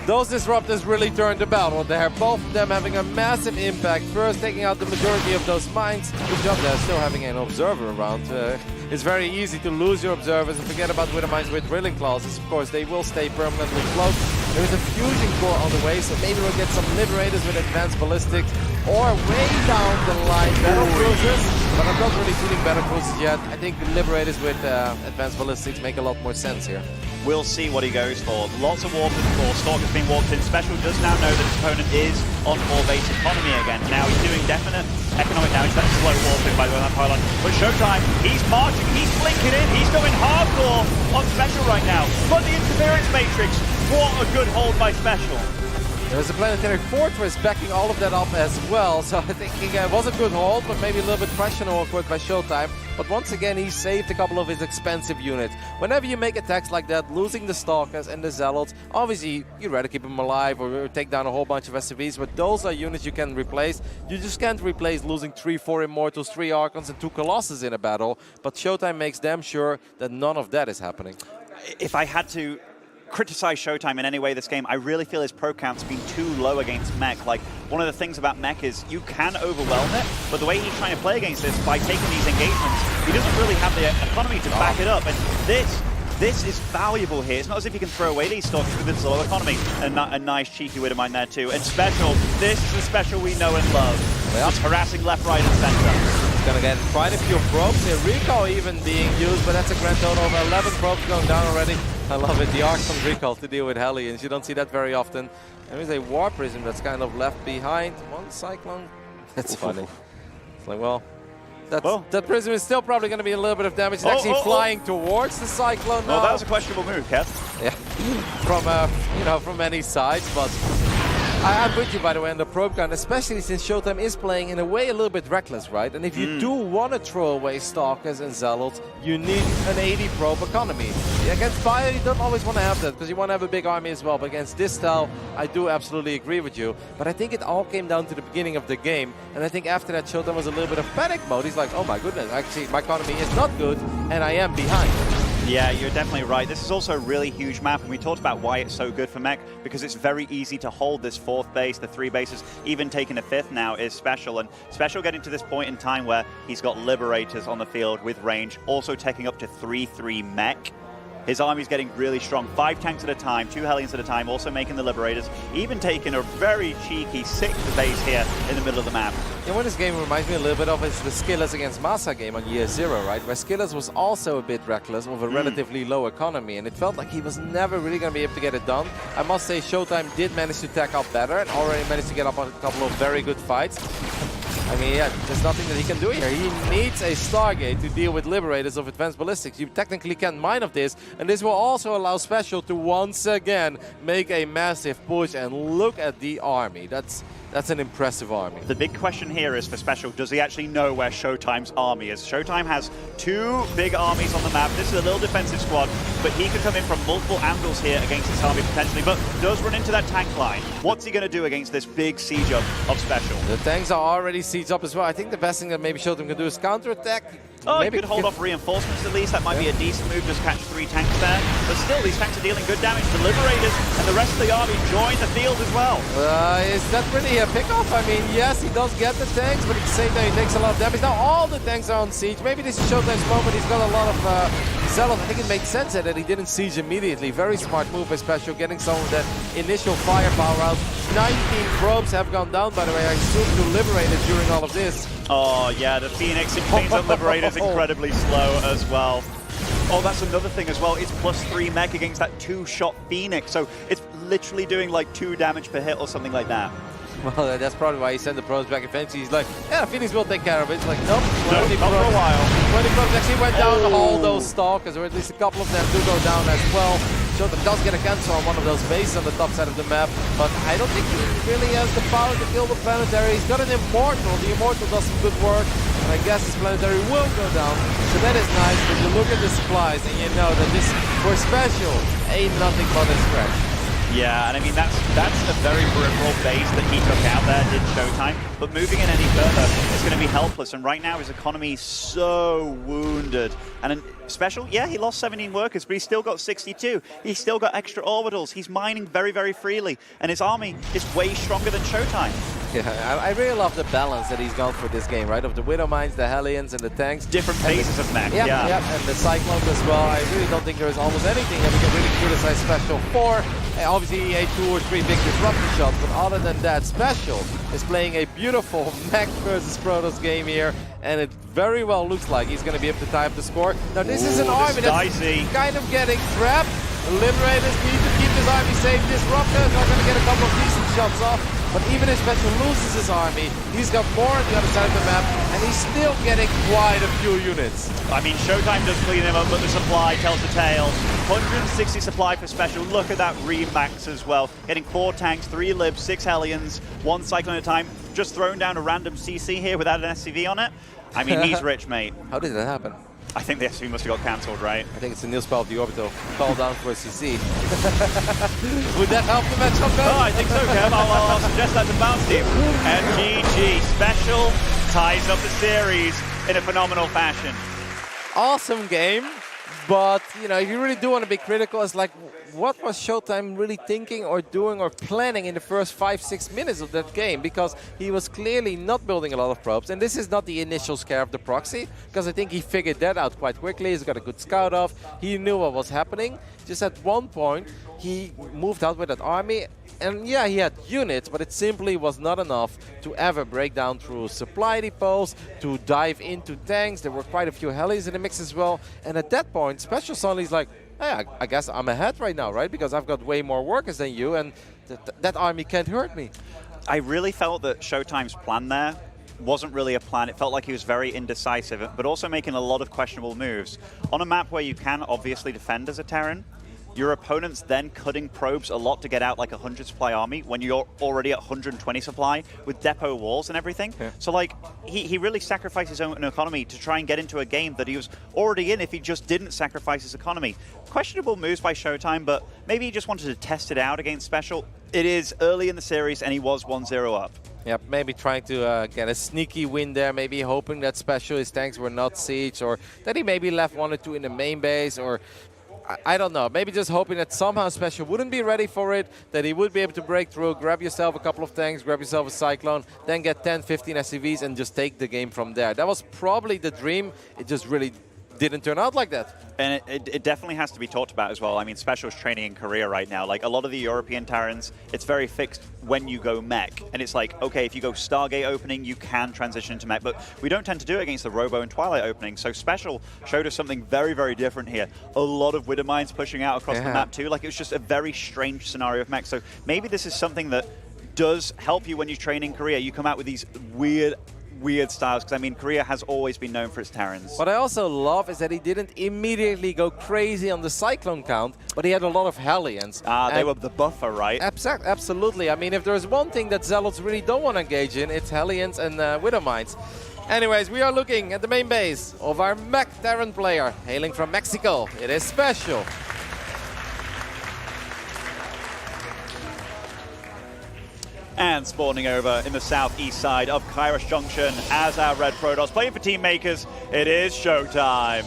Those Disruptors really turned the battle there. Both of them having a massive impact. First taking out the majority of those mines. Good job there, still having an observer around. It's very easy to lose your observers and forget about Widow Mines with drilling clauses. Of course, they will stay permanently close. There is a fusion core on the way, so maybe we'll get some Liberators with advanced ballistics, or way down the line battle cruisers. But I'm not really feeling battle cruisers yet. I think Liberators with advanced ballistics make a lot more sense here. We'll see what he goes for. Lots of warping for. Stalker's been warped in. SpeCial does now know that his opponent is on more base economy again. Now he's doing definite economic damage. That's slow warping, by the way, on that pylon. But ShoWTimE, he's marching, he's blinking in, he's going hardcore on SpeCial right now. But the interference matrix, what a good hold by SpeCial. There's a planetary fortress backing all of that up as well, so I think it was a good hold, but maybe a little bit questionable, of course, by ShoWTimE. But once again, he saved a couple of his expensive units. Whenever you make attacks like that, losing the Stalkers and the Zealots, obviously you'd rather keep them alive or take down a whole bunch of SCVs, but those are units you can replace. You just can't replace losing 3-4 Immortals, 3 Archons, and 2 Colossus in a battle, but ShoWTimE makes damn sure that none of that is happening. If I had to criticize ShoWTimE in any way this game, I really feel his pro count's been too low against Mech. Like, one of the things about Mech is you can overwhelm it, but the way he's trying to play against this, by taking these engagements, he doesn't really have the economy to back it up. And this is valuable here. It's not as if you can throw away these Stalkers with this low economy. And a nice cheeky Widowmine there too. And SpeCial, this is the SpeCial we know and love. Just harassing left, right, and center. Gonna get quite a few probes here. Recall even being used, but that's a grand total of 11 probes going down already. I love it. The Arcs from Recall to deal with Hellions. You don't see that very often. There is a War Prism that's kind of left behind. One Cyclone. That's funny. It's like, well, that Prism is still probably going to be a little bit of damage. It's actually flying towards the Cyclone now. Well, that was a questionable move, Kev. Yeah, from any side, but I'm with you, by the way, on the probe count, especially since ShoWTimE is playing in a way a little bit reckless, right? And if you do want to throw away Stalkers and Zealots, you need an 80 probe economy. Against Fire, you don't always want to have that, because you want to have a big army as well. But against this style, I do absolutely agree with you. But I think it all came down to the beginning of the game. And I think after that, ShoWTimE was a little bit of panic mode. He's like, oh my goodness, actually, my economy is not good, and I am behind. Yeah, you're definitely right. This is also a really huge map, and we talked about why it's so good for Mech, because it's very easy to hold this 4th base, the 3 bases, even taking a 5th now is SpeCial, and SpeCial getting to this point in time where he's got Liberators on the field with range, also taking up to 3-3 Mech. His army's getting really strong, 5 tanks at a time, 2 Hellions at a time, also making the Liberators, even taking a very cheeky 6th base here in the middle of the map. You know what this game reminds me a little bit of is the Skillers against Masa game on year 0, right? Where Skillers was also a bit reckless with a relatively low economy, and it felt like he was never really going to be able to get it done. I must say ShoWTimE did manage to tack up better and already managed to get up on a couple of very good fights. I mean, yeah, there's nothing that he can do here. He needs a Stargate to deal with Liberators of Advanced Ballistics. You technically can't mine of this, and this will also allow SpeCial to once again make a massive push, and look at the army. That's an impressive army. The big question here is for SpeCial, does he actually know where ShoWTimE's army is? ShoWTimE has 2 big armies on the map. This is a little defensive squad, but he could come in from multiple angles here against this army potentially, but does run into that tank line. What's he going to do against this big siege up of SpeCial? The tanks are already sieged up as well. I think the best thing that maybe ShoWTimE can do is counterattack. Oh, maybe he could hold off reinforcements at least. That might be a decent move, just catch 3 tanks there. But still, these tanks are dealing good damage to Liberators, and the rest of the army join the field as well. Is that really a pickoff? I mean, yes, he does get the tanks, but at the same time, he takes a lot of damage. Now, all the tanks are on siege. Maybe this is ShoWTimE's moment. He's got a lot of Zealot. I think it makes sense that he didn't siege immediately. Very smart move by SpeCial, getting some of that initial firepower out. 19 probes have gone down, by the way, I assume, to Liberators during all of this. Oh, yeah, the Phoenix, it means on Liberators incredibly slow as well. Oh, that's another thing as well. It's +3 Mech against that 2-shot Phoenix, so it's literally doing like 2 damage per hit or something like that. Well, that's probably why he sent the probes back eventually. He's like, yeah, Phoenix will take care of it. It's like, nope. Not for a while. 20 probes actually went down. All those Stalkers, or at least a couple of them, do go down as well. ShoWTimE does get a cancel on one of those bases on the top side of the map, but I don't think he really has the power to kill the Planetary. He's got an Immortal. The Immortal does some good work, and I guess his Planetary will go down. So that is nice, but you look at the supplies, and you know that this, for SpeCial, ain't nothing but a scratch. Yeah, and I mean, that's a very peripheral base that he took out there, did ShoWTimE, but moving in any further, it's going to be helpless, and right now his economy is so wounded. And SpeCial, yeah, he lost 17 workers, but he's still got 62. He's still got extra orbitals. He's mining very, very freely, and his army is way stronger than ShoWTimE. Yeah, I really love the balance that he's gone for this game, right? Of the Widowmines, the Hellions, and the tanks. Different phases of Mech, yeah, and the Cyclones as well. I really don't think there is almost anything that we can really criticize SpeCial for. Obviously, a 2 or 3 big disruption shots, but other than that, SpeCial is playing a beautiful Mech versus Protoss game here, and it very well looks like he's going to be able to tie up the score. Now, this is an army that's kind of getting trapped. The Liberators need to keep this army safe. Disruptors are going to get a couple of decent shots off. But even if Special loses his army, he's got more on the other side of the map, and he's still getting quite a few units. I mean, ShoWTimE does clean him up, but the supply tells the tale. 160 supply for Special. Look at that remax as well. Getting 4 tanks, 3 libs, 6 Hellions, 1 Cyclone at a time. Just throwing down a random CC here without an SCV on it. I mean, he's rich, mate. How did that happen? I think the SCV must have got cancelled, right? I think it's a new spell of the Orbital. Fall down for a CC. Would that help the matchup, Ben? Oh, I think so, Kev. I'll suggest that to Bounce Team. And GG. Special ties up the series in a phenomenal fashion. Awesome game. But, you know, if you really do want to be critical, it's like, what was ShoWTimE really thinking or doing or planning in the first 5-6 minutes of that game? Because he was clearly not building a lot of probes. And this is not the initial scare of the proxy, because I think he figured that out quite quickly. He's got a good scout off. He knew what was happening. Just at one point, he moved out with that army. And yeah, he had units, but it simply was not enough to ever break down through supply depots, to dive into tanks. There were quite a few helis in the mix as well. And at that point, SpeCial suddenly is like, hey, I guess I'm ahead right now, right? Because I've got way more workers than you, and that army can't hurt me. I really felt that ShoWTimE's plan there wasn't really a plan. It felt like he was very indecisive, but also making a lot of questionable moves. On a map where you can obviously defend as a Terran, your opponent's then cutting probes a lot to get out like a 100 supply army when you're already at 120 supply with depot walls and everything. Yeah. So like, he really sacrificed his own economy to try and get into a game that he was already in if he just didn't sacrifice his economy. Questionable moves by ShoWTimE, but maybe he just wanted to test it out against SpeCial. It is early in the series and he was 1-0 up. Yep, maybe trying to get a sneaky win there, maybe hoping that SpeCial, his tanks were not sieged, or that he maybe left 1 or 2 in the main base, or I don't know, maybe just hoping that somehow SpeCial wouldn't be ready for it, that he would be able to break through, grab yourself a couple of tanks, grab yourself a Cyclone, then get 10, 15 SCVs and just take the game from there. That was probably the dream. It just really didn't turn out like that. And it definitely has to be talked about as well. I mean, SpeCial's training in Korea right now. Like, a lot of the European Terrans, it's very fixed when you go mech. And it's like, okay, if you go Stargate opening, you can transition into mech. But we don't tend to do it against the Robo and Twilight opening. So SpeCial showed us something very, very different here. A lot of Widow Mines pushing out across the map too. Like, it was just a very strange scenario of mech. So maybe this is something that does help you when you train in Korea. You come out with these weird styles, because I mean, Korea has always been known for its Terrans. What I also love is that he didn't immediately go crazy on the Cyclone count, but he had a lot of Hellions. They were the buffer, right? Absolutely. I mean, if there's one thing that Zealots really don't want to engage in, it's Hellions and Widow Mines. Anyways, we are looking at the main base of our mech Terran player, hailing from Mexico. It is SpeCial. And spawning over in the southeast side of Kairos Junction as our Red Protoss playing for Team Makers, it is ShoWTimE.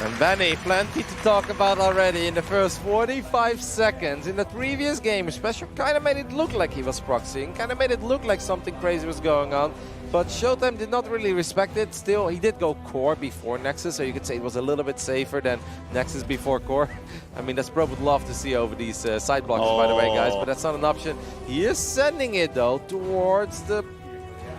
And Benny, plenty to talk about already in the first 45 seconds. In the previous game, SpeCial kind of made it look like he was proxying, kind of made it look like something crazy was going on. But ShoWTimE did not really respect it. Still, he did go core before Nexus, so you could say it was a little bit safer than Nexus before core. I mean, that's probably would love to see over these side blockers, by the way, guys, but that's not an option. He is sending it, though, towards the...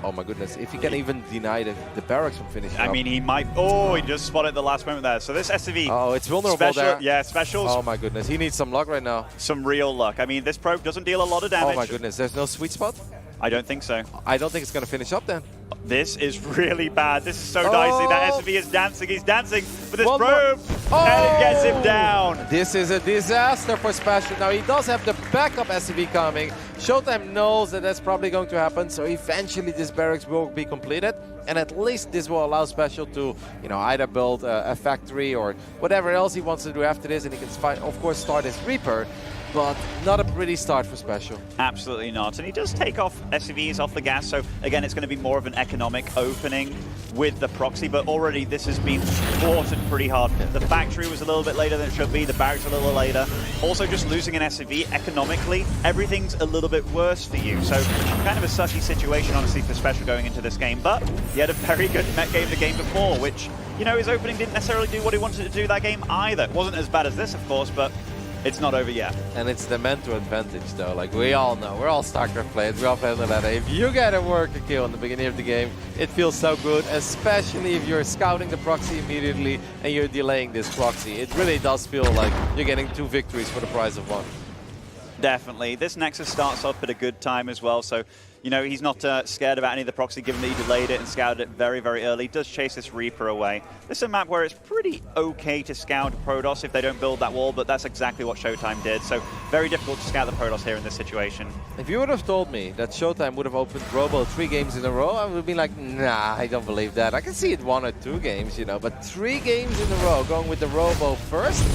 Oh my goodness, if he can even deny the barracks from finishing I mean, he might... Oh, he just spotted the last moment there. So this SCV... Oh, it's vulnerable there. Yeah, SpeCial's... Oh my goodness, he needs some luck right now. Some real luck. I mean, this probe doesn't deal a lot of damage. Oh my goodness, there's no sweet spot? I don't think so. I don't think it's going to finish up then. This is really bad. This is so dicey. That SCV is dancing. He's dancing for this probe. Oh! And it gets him down. This is a disaster for SpeCial. Now, he does have the backup SCV coming. ShoWTimE knows that that's probably going to happen, so eventually this barracks will be completed. And at least this will allow SpeCial to, you know, either build a factory or whatever else he wants to do after this. And he can, of course, start his Reaper. But not a pretty start for SpeCial. Absolutely not. And he does take off SCVs off the gas, so again, it's going to be more of an economic opening with the proxy, but already this has been thwarted pretty hard. The factory was a little bit later than it should be, the barracks a little later. Also, just losing an SCV economically, everything's a little bit worse for you. So kind of a sucky situation, honestly, for SpeCial going into this game. But he had a very good mech game the game before, which, you know, his opening didn't necessarily do what he wanted to do that game either. It wasn't as bad as this, of course, but it's not over yet. And it's the mental advantage, though. Like, we all know, we're all Starcraft players, we all play on the ladder. If you get a worker kill in the beginning of the game, it feels so good, especially if you're scouting the proxy immediately and you're delaying this proxy. It really does feel like you're getting 2 victories for the price of 1. Definitely. This Nexus starts off at a good time as well, so, you know, he's not scared about any of the proxy, given that he delayed it and scouted it very, very early. He does chase this Reaper away. This is a map where it's pretty okay to scout Protoss if they don't build that wall, but that's exactly what ShoWTimE did, so very difficult to scout the Protoss here in this situation. If you would have told me that ShoWTimE would have opened Robo 3 games in a row, I would have been like, nah, I don't believe that. I can see it 1 or 2 games, you know, but 3 games in a row going with the Robo first?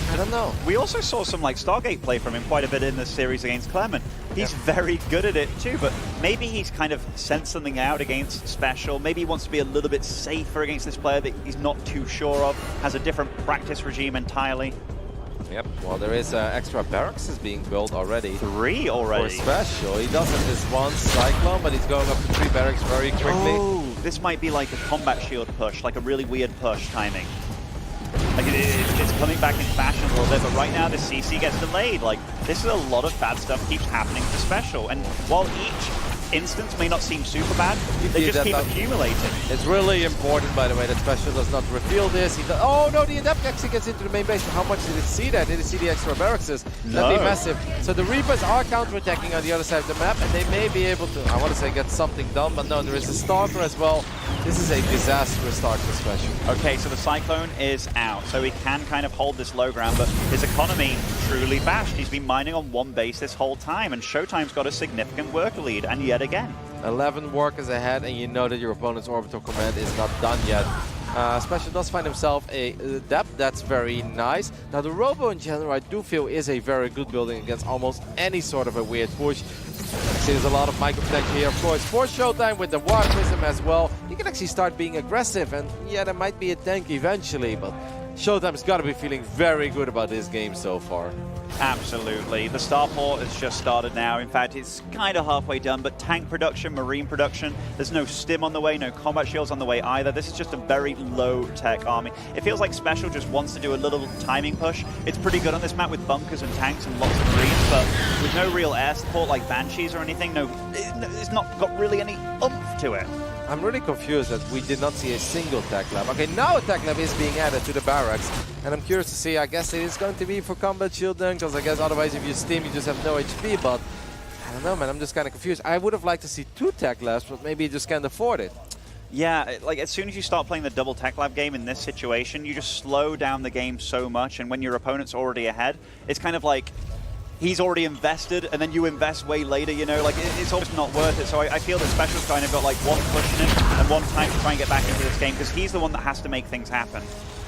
I don't know. We also saw some like Stargate play from him quite a bit in the series against Clement. He's very good at it too, but maybe he's kind of sent something out against SpeCial. Maybe he wants to be a little bit safer against this player that he's not too sure of, has a different practice regime entirely. Yep, well, there is extra barracks is being built already. 3 already. For SpeCial. He does have this 1 Cyclone, but he's going up to 3 barracks very quickly. Oh, this might be like a combat shield push, like a really weird push timing. Like it's coming back in fashion a little bit, but right now the CC gets delayed. Like, this is a lot of bad stuff keeps happening to SpeCial, and while each instance may not seem super bad, they just keep accumulating. It's really important, by the way, that SpeCial does not reveal this. Oh no, the Adept actually gets into the main base. How much did it see that? Did it see the extra barracks? That'd be massive. So the Reapers are counterattacking on the other side of the map, and they may be able to, I want to say, get something done, but no, there is a Stalker as well. This is a disastrous start for SpeCial. Okay, so the Cyclone is out, so he can kind of hold this low ground, but his economy truly bashed. He's been mining on 1 base this whole time, and ShoWTimE's got a significant worker lead, and yet again. 11 workers ahead, and you know that your opponent's orbital command is not done yet. SpeCial does find himself a Adept, that's very nice. Now the Robo in general, I do feel, is a very good building against almost any sort of a weird push. See, there's a lot of micro protection here, of course. For ShoWTimE with the War Prism as well, you can actually start being aggressive, and yeah, there might be a tank eventually, but ShoWTimE's got to be feeling very good about this game so far. Absolutely. The starport has just started now. In fact, it's kind of halfway done, but tank production, marine production, there's no stim on the way, no combat shields on the way either. This is just a very low-tech army. It feels like SpeCial just wants to do a little timing push. It's pretty good on this map with bunkers and tanks and lots of marines, but with no real air support like Banshees or anything, it's not got really any oomph to it. I'm really confused that we did not see a single tech lab. Okay, now a tech lab is being added to the barracks, and I'm curious to see, I guess it is going to be for combat shield then, because I guess otherwise if you steam you just have no HP, but I don't know, man, I'm just kind of confused. I would have liked to see 2 tech labs, but maybe you just can't afford it. Yeah, like as soon as you start playing the double tech lab game in this situation, you just slow down the game so much, and when your opponent's already ahead, it's kind of like he's already invested, and then you invest way later, you know, like it's almost not worth it. So I feel that SpeCial's kind of got like 1 push in him and 1 time to try and get back into this game, because he's the one that has to make things happen.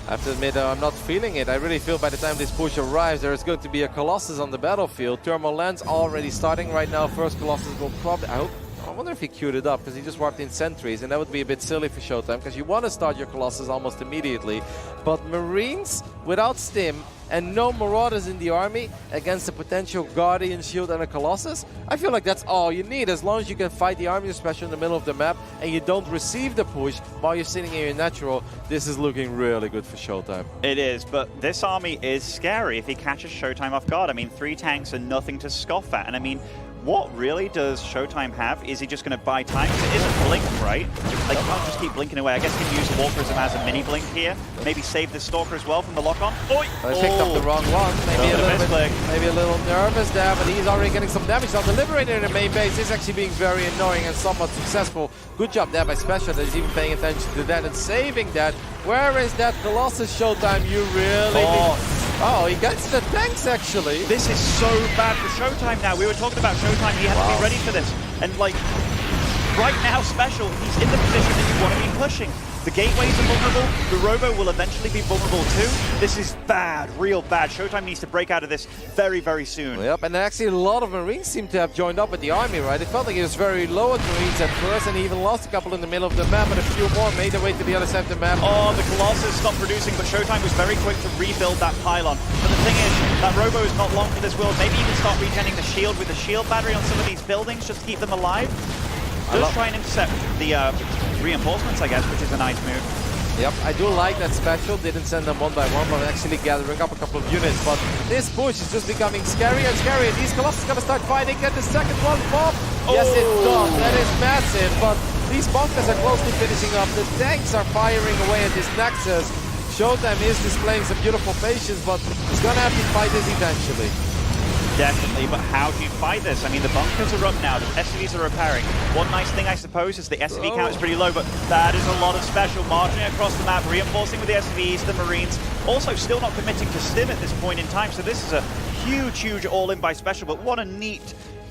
I have to admit, I'm not feeling it. I really feel by the time this push arrives, there is going to be a Colossus on the battlefield. Thermal Lens already starting right now. First Colossus will probably, I wonder if he queued it up, because he just walked in sentries, and that would be a bit silly for ShoWTimE, because you want to start your Colossus almost immediately. But Marines without stim and no Marauders in the army against a potential Guardian Shield and a Colossus, I feel like that's all you need. As long as you can fight the army, especially in the middle of the map, and you don't receive the push while you're sitting in your natural, this is looking really good for ShoWTimE. It is, but this army is scary if he catches ShoWTimE off guard. I mean, 3 tanks are nothing to scoff at, and I mean, what really does ShoWTimE have? Is he just going to buy time? Because it isn't blink, right? Like, you can't just keep blinking away. I guess he can use War Prism as a mini blink here. Maybe save the Stalker as well from the lock-on. I picked up the wrong one. Maybe a little nervous there, but he's already getting some damage. Now the Liberator in the main base is actually being very annoying and somewhat successful. Good job there by SpeCial that he's even paying attention to that and saving that. Where is that Colossus, ShoWTimE? You really... Oh, he gets the tanks, actually. This is so bad for ShoWTimE now. We were talking about ShoWTimE. He had to be ready for this. And, like, right now, SpeCial, he's in the position that you want to be pushing. The gateways are vulnerable. The Robo will eventually be vulnerable too. This is bad, real bad. ShoWTimE needs to break out of this very, very soon. Yep, and actually a lot of Marines seem to have joined up with the army, right? It felt like he was very low at Marines at first, and he even lost a couple in the middle of the map, but a few more made their way to the other side of the map. Oh, the Colossus stopped producing, but ShoWTimE was very quick to rebuild that pylon. But the thing is, that Robo is not long for this world. Maybe you can start regenning the shield with the shield battery on some of these buildings just to keep them alive. Just try and intercept the reinforcements, I guess, which is a nice move. Yep, I do like that SpeCial didn't send them 1 by 1, but actually gathering up a couple of units. But this push is just becoming scarier and scarier. These Colossus gonna start fighting. Get the second one pop. Yes, it does. That is massive. But these bunkers are closely finishing up. The tanks are firing away at this Nexus. ShoWTimE is displaying some beautiful patience, but he's gonna have to fight this eventually. Definitely, but how do you fight this? I mean, the bunkers are up now, the SCVs are repairing. One nice thing, I suppose, is the SCV count is pretty low, but that is a lot of special. Marching across the map, reinforcing with the SCVs, the Marines. Also, still not committing to Stim at this point in time, so this is a huge, huge all-in by SpeCial, but what a neat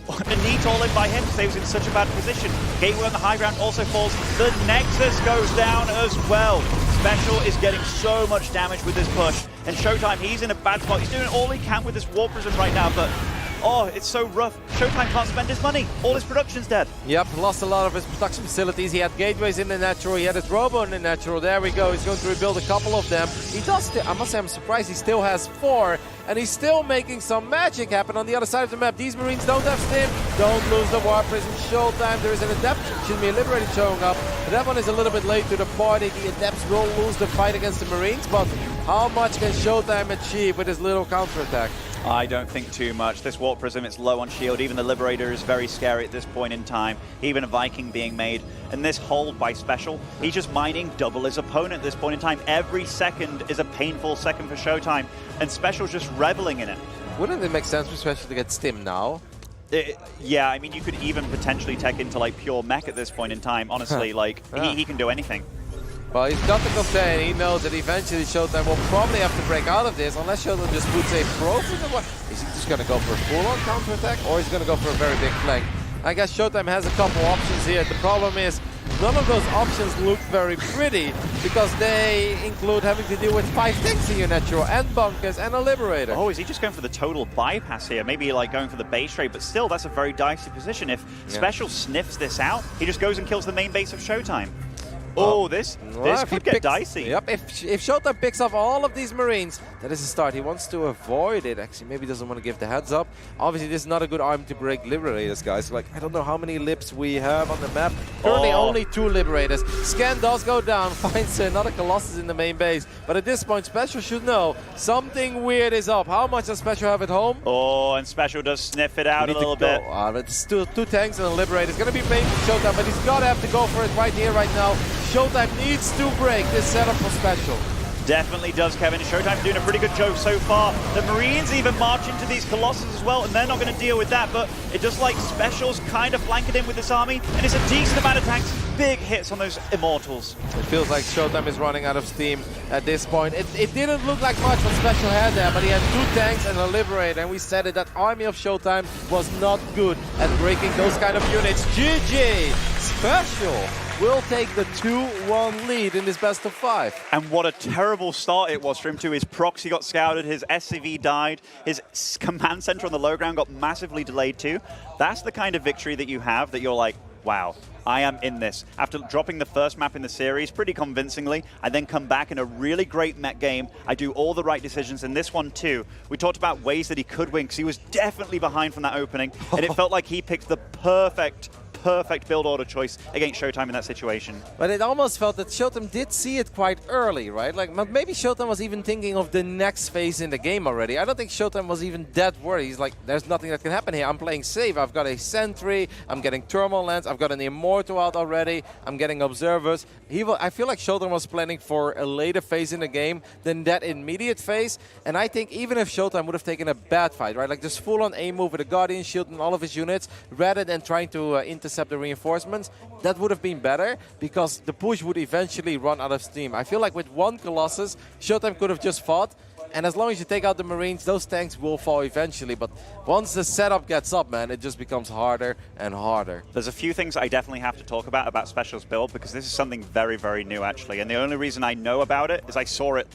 all-in by him, because he was in such a bad position. Gateway on the high ground also falls. The Nexus goes down as well. SpeCial is getting so much damage with this push. And ShoWTimE, he's in a bad spot. He's doing all he can with this Warp Prism right now, but oh, it's so rough. ShoWTimE can't spend his money. All his production's dead. Yep, lost a lot of his production facilities. He had gateways in the natural. He had his robo in the natural. There we go. He's going to rebuild a couple of them. He does still, I must say, I'm surprised he still has 4. And he's still making some magic happen on the other side of the map. These Marines don't have Stim. Don't lose the Warp Prism. ShoWTimE, there is an Adept. Should be a Liberator showing up. But that one is a little bit late to the party. The Adepts will lose the fight against the Marines. But how much can ShoWTimE achieve with his little counterattack? I don't think too much. This Warp Prism, it's low on shield. Even the Liberator is very scary at this point in time. Even a Viking being made. And this hold by SpeCial, he's just mining double his opponent at this point in time. Every second is a painful second for ShoWTimE. And SpeCial's just reveling in it. Wouldn't it make sense for SpeCial to get Stim now? Yeah, I mean, you could even potentially tech into like pure mech at this point in time. Honestly, like, he can do anything. Well, he's got to contain. He knows that eventually ShoWTimE will probably have to break out of this, unless ShoWTimE just puts a probe in the way. Is he just going to go for a full-on counterattack, or is he going to go for a very big flank? I guess ShoWTimE has a couple options here. The problem is, none of those options look very pretty, because they include having to deal with 5 tanks in your natural, and bunkers, and a Liberator. Oh, is he just going for the total bypass here? Maybe like going for the base trade, but still, that's a very dicey position. If SpeCial sniffs this out, he just goes and kills the main base of ShoWTimE. Oh, this could get dicey. Yep, if ShoWTimE picks up all of these Marines, that is a start. He wants to avoid it, actually. Maybe doesn't want to give the heads up. Obviously, this is not a good arm to break Liberators, guys. Like, I don't know how many Libs we have on the map. Currently, only 2 Liberators. Scan does go down, finds another Colossus in the main base. But at this point, SpeCial should know something weird is up. How much does SpeCial have at home? Oh, and SpeCial does sniff it out a little bit. It's 2 tanks and a Liberator. It's going to be painful for ShoWTimE, but he's got to have to go for it right here, right now. ShoWTimE needs to break this setup for SpeCial. Definitely does, Kevin. ShoWTimE's doing a pretty good job so far. The Marines even march into these Colossus as well, and they're not going to deal with that, but it just like SpeCial's kind of flanking in with this army, and it's a decent amount of tanks, big hits on those Immortals. It feels like ShoWTimE is running out of steam at this point. It didn't look like much what SpeCial had there, but he had 2 tanks and a Liberator, and we said it, that army of ShoWTimE was not good at breaking those kind of units. GG! SpeCial will take the 2-1 lead in this best of 5. And what a terrible start it was for him too. His proxy got scouted, his SCV died, his command center on the low ground got massively delayed too. That's the kind of victory that you have that you're like, wow, I am in this. After dropping the first map in the series pretty convincingly, I then come back in a really great mech game. I do all the right decisions in this one too. We talked about ways that he could win because he was definitely behind from that opening, and it felt like he picked the perfect build order choice against ShoWTimE in that situation. But it almost felt that ShoWTimE did see it quite early, right? Like, maybe ShoWTimE was even thinking of the next phase in the game already. I don't think ShoWTimE was even that worried. He's like, there's nothing that can happen here. I'm playing safe. I've got a Sentry. I'm getting Thermal Lance. I've got an Immortal out already. I'm getting Observers. I feel like ShoWTimE was planning for a later phase in the game than that immediate phase. And I think even if ShoWTimE would have taken a bad fight, right? Like just full-on aim move with a Guardian Shield and all of his units, rather than trying to intercept the reinforcements, that would have been better because the push would eventually run out of steam. I feel like with 1 Colossus, ShoWTimE could have just fought, and as long as you take out the Marines, those tanks will fall eventually. But once the setup gets up, man, it just becomes harder and harder. There's a few things I definitely have to talk about SpeCial's build because this is something very, very new actually, and the only reason I know about it is I saw it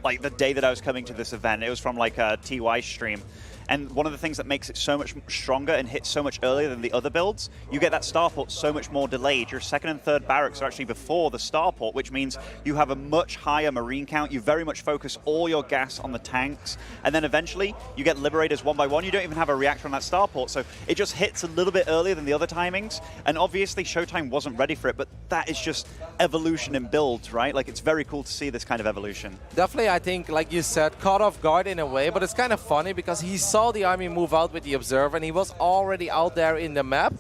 like the day that I was coming to this event. It was from like a TY stream. And one of the things that makes it so much stronger and hits so much earlier than the other builds, you get that starport so much more delayed. Your second and third barracks are actually before the starport, which means you have a much higher Marine count. You very much focus all your gas on the tanks. And then eventually, you get Liberators 1 by 1. You don't even have a reactor on that starport. So it just hits a little bit earlier than the other timings. And obviously, ShoWTimE wasn't ready for it, but that is just evolution in builds, right? Like, it's very cool to see this kind of evolution. Definitely, I think, like you said, caught off guard in a way, but it's kind of funny because he saw the army move out with the Observer and he was already out there in the map.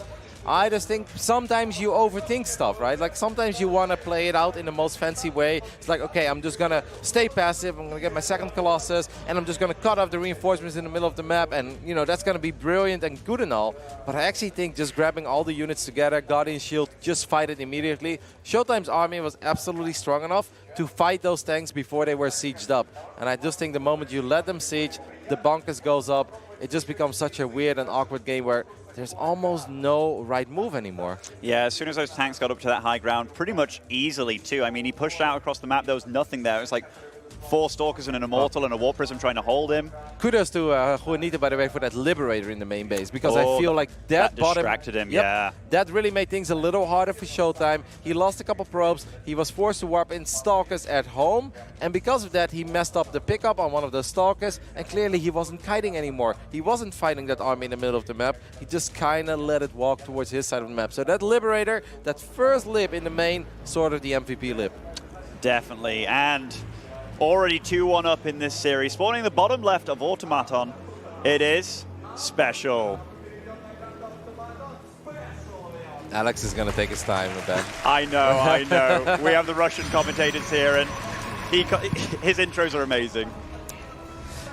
I just think sometimes you overthink stuff, right? Like sometimes you want to play it out in the most fancy way. It's like, okay, I'm just going to stay passive. I'm going to get my second Colossus, and I'm just going to cut off the reinforcements in the middle of the map. And, you know, that's going to be brilliant and good and all. But I actually think just grabbing all the units together, Guardian Shield, just fight it immediately. ShoWTimE's army was absolutely strong enough to fight those tanks before they were sieged up. And I just think the moment you let them siege, the bonkers goes up. It just becomes such a weird and awkward game where there's almost no right move anymore. Yeah, as soon as those tanks got up to that high ground, pretty much easily too. I mean, he pushed out across the map. There was nothing there. It was like 4 Stalkers and an Immortal and a Warp Prism trying to hold him. Kudos to Juanito, by the way, for that Liberator in the main base, because I feel like that distracted him, yeah. That really made things a little harder for ShoWTimE. He lost a couple probes. He was forced to warp in Stalkers at home, and because of that, he messed up the pickup on one of those Stalkers, and clearly he wasn't kiting anymore. He wasn't fighting that army in the middle of the map. He just kind of let it walk towards his side of the map. So that Liberator, that first lip in the main, sort of the MVP lip. Definitely, and already 2-1 up in this series. Spawning the bottom left of Automaton, it is SpeCial. Alex is going to take his time with that. I know. We have the Russian commentators here, and his intros are amazing.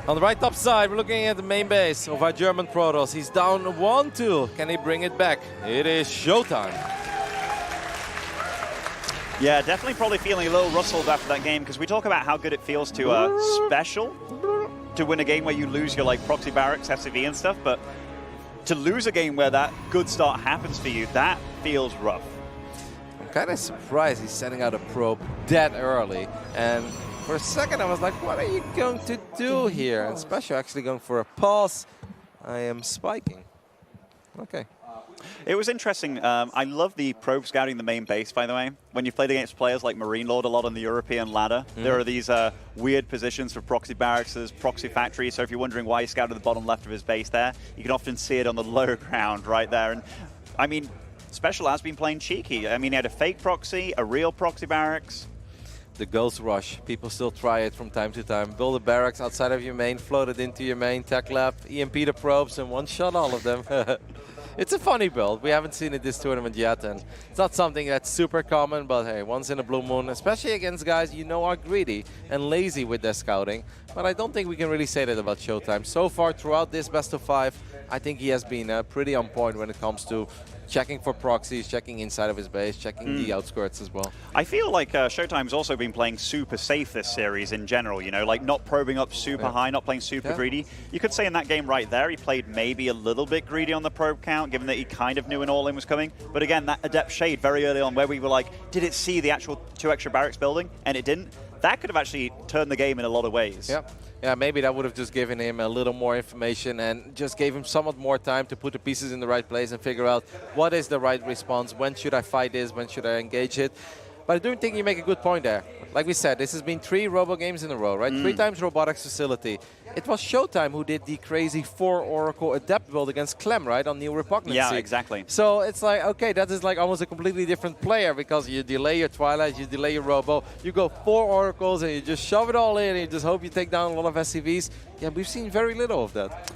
On the right top side, we're looking at the main base of our German Protoss. He's down 1-2. Can he bring it back? It is ShoWTimE. Yeah, definitely probably feeling a little rustled after that game, because we talk about how good it feels to SpeCial to win a game where you lose your like proxy barracks, SCV and stuff, but to lose a game where that good start happens for you, that feels rough. I'm kind of surprised he's sending out a probe that early, and for a second I was like, what are you going to do here? And SpeCial actually going for a pulse. I am spiking. Okay. It was interesting. I love the probe scouting the main base, by the way. When you've played against players like Marine Lord a lot on the European ladder, there are these weird positions for proxy barracks, proxy factories. So if you're wondering why he scouted the bottom left of his base there, you can often see it on the low ground right there. And I mean, SpeCial has been playing cheeky. I mean, he had a fake proxy, a real proxy barracks. The Ghost Rush. People still try it from time to time. Build a barracks outside of your main, float it into your main, tech left, EMP the probes, and one-shot all of them. It's a funny build. We haven't seen it this tournament yet, and it's not something that's super common, but hey, once in a blue moon, especially against guys you know are greedy and lazy with their scouting. But I don't think we can really say that about ShoWTimE. So far, throughout this best of 5, I think he has been pretty on point when it comes to checking for proxies, checking inside of his base, checking the outskirts as well. I feel like ShoWTimE's also been playing super safe this series in general, you know, like not probing up super high, not playing super greedy. You could say in that game right there, he played maybe a little bit greedy on the probe count, given that he kind of knew an all-in was coming. But again, that Adept Shade very early on where we were like, did it see the actual 2 extra barracks building? And it didn't. That could have actually turned the game in a lot of ways. Yeah, maybe that would have just given him a little more information and just gave him somewhat more time to put the pieces in the right place and figure out what is the right response, when should I fight this, when should I engage it. But I do think you make a good point there. Like we said, this has been 3 Robo games in a row, right? 3 times Robotics Facility. It was ShoWTimE who did the crazy 4 Oracle Adept build against Clem, right, on New Repugnancy. Yeah, exactly. So it's like, okay, that is like almost a completely different player, because you delay your Twilight, you delay your Robo, you go 4 Oracles and you just shove it all in and you just hope you take down a lot of SCVs. Yeah, we've seen very little of that.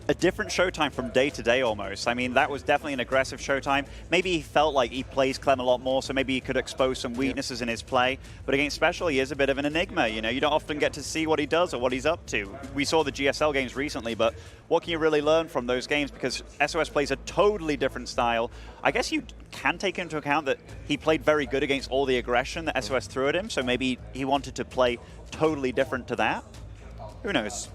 A different ShoWTimE from day to day almost. I mean, that was definitely an aggressive ShoWTimE. Maybe he felt like he plays Clem a lot more, so maybe he could expose some weaknesses in his play. But against SpeCial, he is a bit of an enigma. You know, you don't often get to see what he does or what he's up to. We saw the GSL games recently, but what can you really learn from those games? Because SOS plays a totally different style. I guess you can take into account that he played very good against all the aggression that SOS threw at him, so maybe he wanted to play totally different to that. Who knows?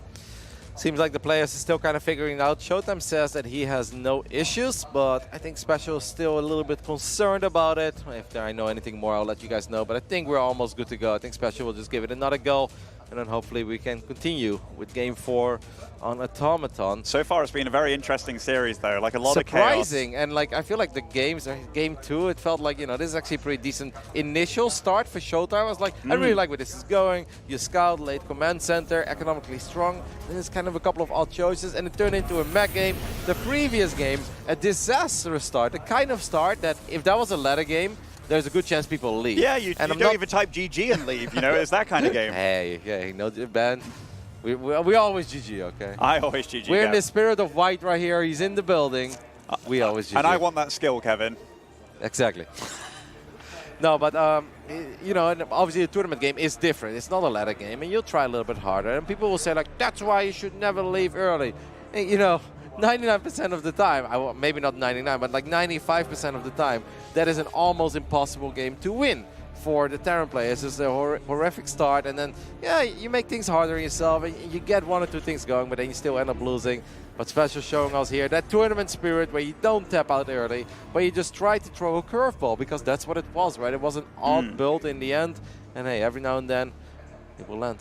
Seems like the players are still kind of figuring it out. ShoWTimE says that he has no issues, but I think SpeCial is still a little bit concerned about it. If I know anything more, I'll let you guys know. But I think we're almost good to go. I think SpeCial will just give it another go, and then hopefully we can continue with Game 4 on Automaton. So far, it's been a very interesting series, though. Like a lot of chaos. Surprising, and like I feel like the games, Game 2, it felt like, you know, this is actually a pretty decent initial start for ShoWTimE. I was like, I really like where this is going. You scout, late command center, economically strong. Then there's kind of a couple of odd choices, and it turned into a mech game. The previous game, a disastrous start, the kind of start that if that was a ladder game, there's a good chance people will leave. Yeah, you don't even type GG and leave, you know, it's that kind of game. Hey, no, Ben. We always GG, okay? I always GG. We're in the spirit of white right here. He's in the building. We always And I want that skill, Kevin. Exactly. No, but you know, and obviously a tournament game is different. It's not a ladder game, and you'll try a little bit harder. And people will say like, that's why you should never leave early. And, you know, 99% of the time, maybe not 99, but like 95% of the time, that is an almost impossible game to win for the Terran players. It's a horrific start, and then, yeah, you make things harder on yourself, and you get one or two things going, but then you still end up losing. But SpeCial showing us here that tournament spirit where you don't tap out early, but you just try to throw a curveball, because that's what it was, right? It wasn't all built in the end, and hey, every now and then it will land.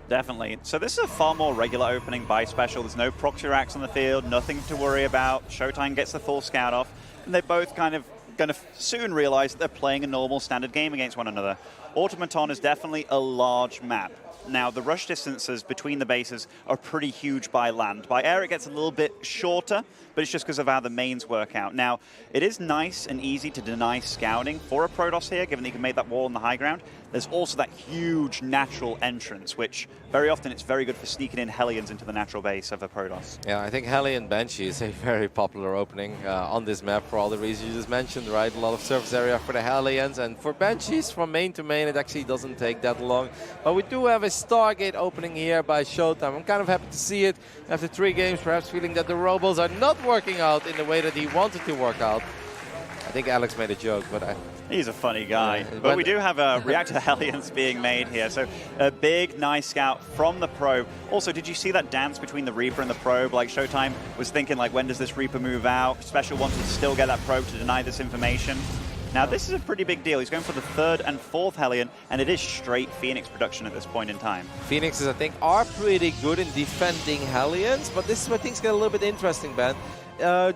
Definitely. So this is a far more regular opening by SpeCial. There's no proxy racks on the field, nothing to worry about. ShoWTimE gets the full scout off, and they both kind of going to soon realize that they're playing a normal standard game against one another. Automaton is definitely a large map. Now, the rush distances between the bases are pretty huge by land. By air, it gets a little bit shorter, but it's just because of how the mains work out. Now, it is nice and easy to deny scouting for a Protoss here, given that you can make that wall on the high ground. There's also that huge natural entrance, which very often it's very good for sneaking in Hellions into the natural base of a Protoss. Yeah, I think Hellion Banshee is a very popular opening on this map for all the reasons you just mentioned, right? A lot of surface area for the Hellions, and for Banshees from main to main, it actually doesn't take that long. But we do have a Stargate opening here by ShoWTimE. I'm kind of happy to see it after 3 games, perhaps feeling that the Robos are not working out in the way that he wanted to work out. I think Alex made a joke, but he's a funny guy. But we do have reactor Hellions being made here. So a big, nice scout from the probe. Also, did you see that dance between the Reaper and the probe? Like, ShoWTimE was thinking, like, when does this Reaper move out? SpeCial wanted to still get that probe to deny this information. Now, this is a pretty big deal. He's going for the 3rd and 4th Hellion, and it is straight Phoenix production at this point in time. Phoenixes, I think, are pretty good in defending Hellions, but this is where things get a little bit interesting, Ben.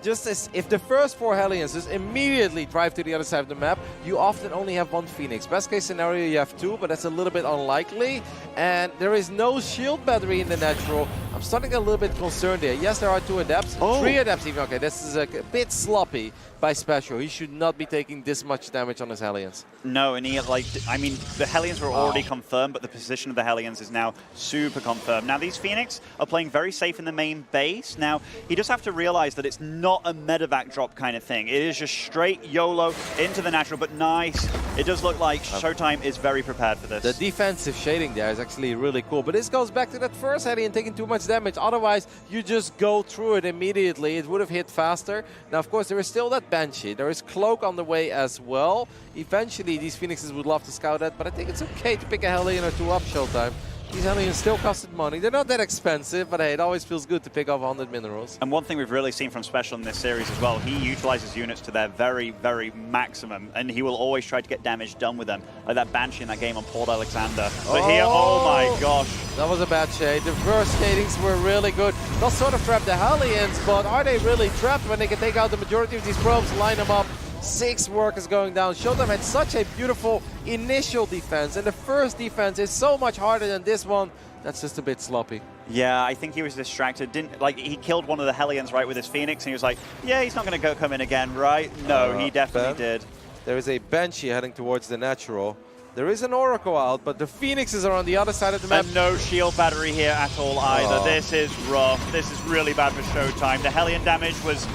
Just as if the first 4 Hellions just immediately drive to the other side of the map, you often only have 1 Phoenix. Best case scenario, you have 2, but that's a little bit unlikely. And there is no shield battery in the natural. I'm starting a little bit concerned here. Yes, there are 2 adepts, 3 adepts even. Okay, this is a bit sloppy by SpeCial. He should not be taking this much damage on his Hellions. No, and he, like, I mean, the Hellions were already confirmed, but the position of the Hellions is now super confirmed. Now, these Phoenix are playing very safe in the main base. Now, he just have to realize that it's not a medevac drop kind of thing. It is just straight YOLO into the natural, but nice. It does look like ShoWTimE is very prepared for this. The defensive shading there is actually really cool, but this goes back to that first Hellion taking too much damage. Otherwise, you just go through it immediately. It would have hit faster. Now, of course, there is still that Banshee. There is Cloak on the way as well. Eventually, these Phoenixes would love to scout that, but I think it's okay to pick a Hellion or 2 up ShoWTimE. These Hellions still costed money. They're not that expensive, but hey, it always feels good to pick up 100 minerals. And one thing we've really seen from SpeCial in this series as well, he utilizes units to their very, very maximum, and he will always try to get damage done with them. Like that Banshee in that game on Port Alexander. But here, oh my gosh. That was a bad shade. The first shadings were really good. They'll sort of trap the Hellions, but are they really trapped when they can take out the majority of these probes, line them up? 6 workers going down. ShoWTimE had such a beautiful initial defense, and the first defense is so much harder than this one. That's just a bit sloppy. Yeah, I think he was distracted. He killed one of the Hellions, right, with his Phoenix, and he was like, yeah, he's not going to come in again, right? No, he definitely did. There is a Banshee heading towards the natural. There is an Oracle out, but the Phoenixes are on the other side of the map. And no shield battery here at all either. This is rough. This is really bad for ShoWTimE. The Hellion damage was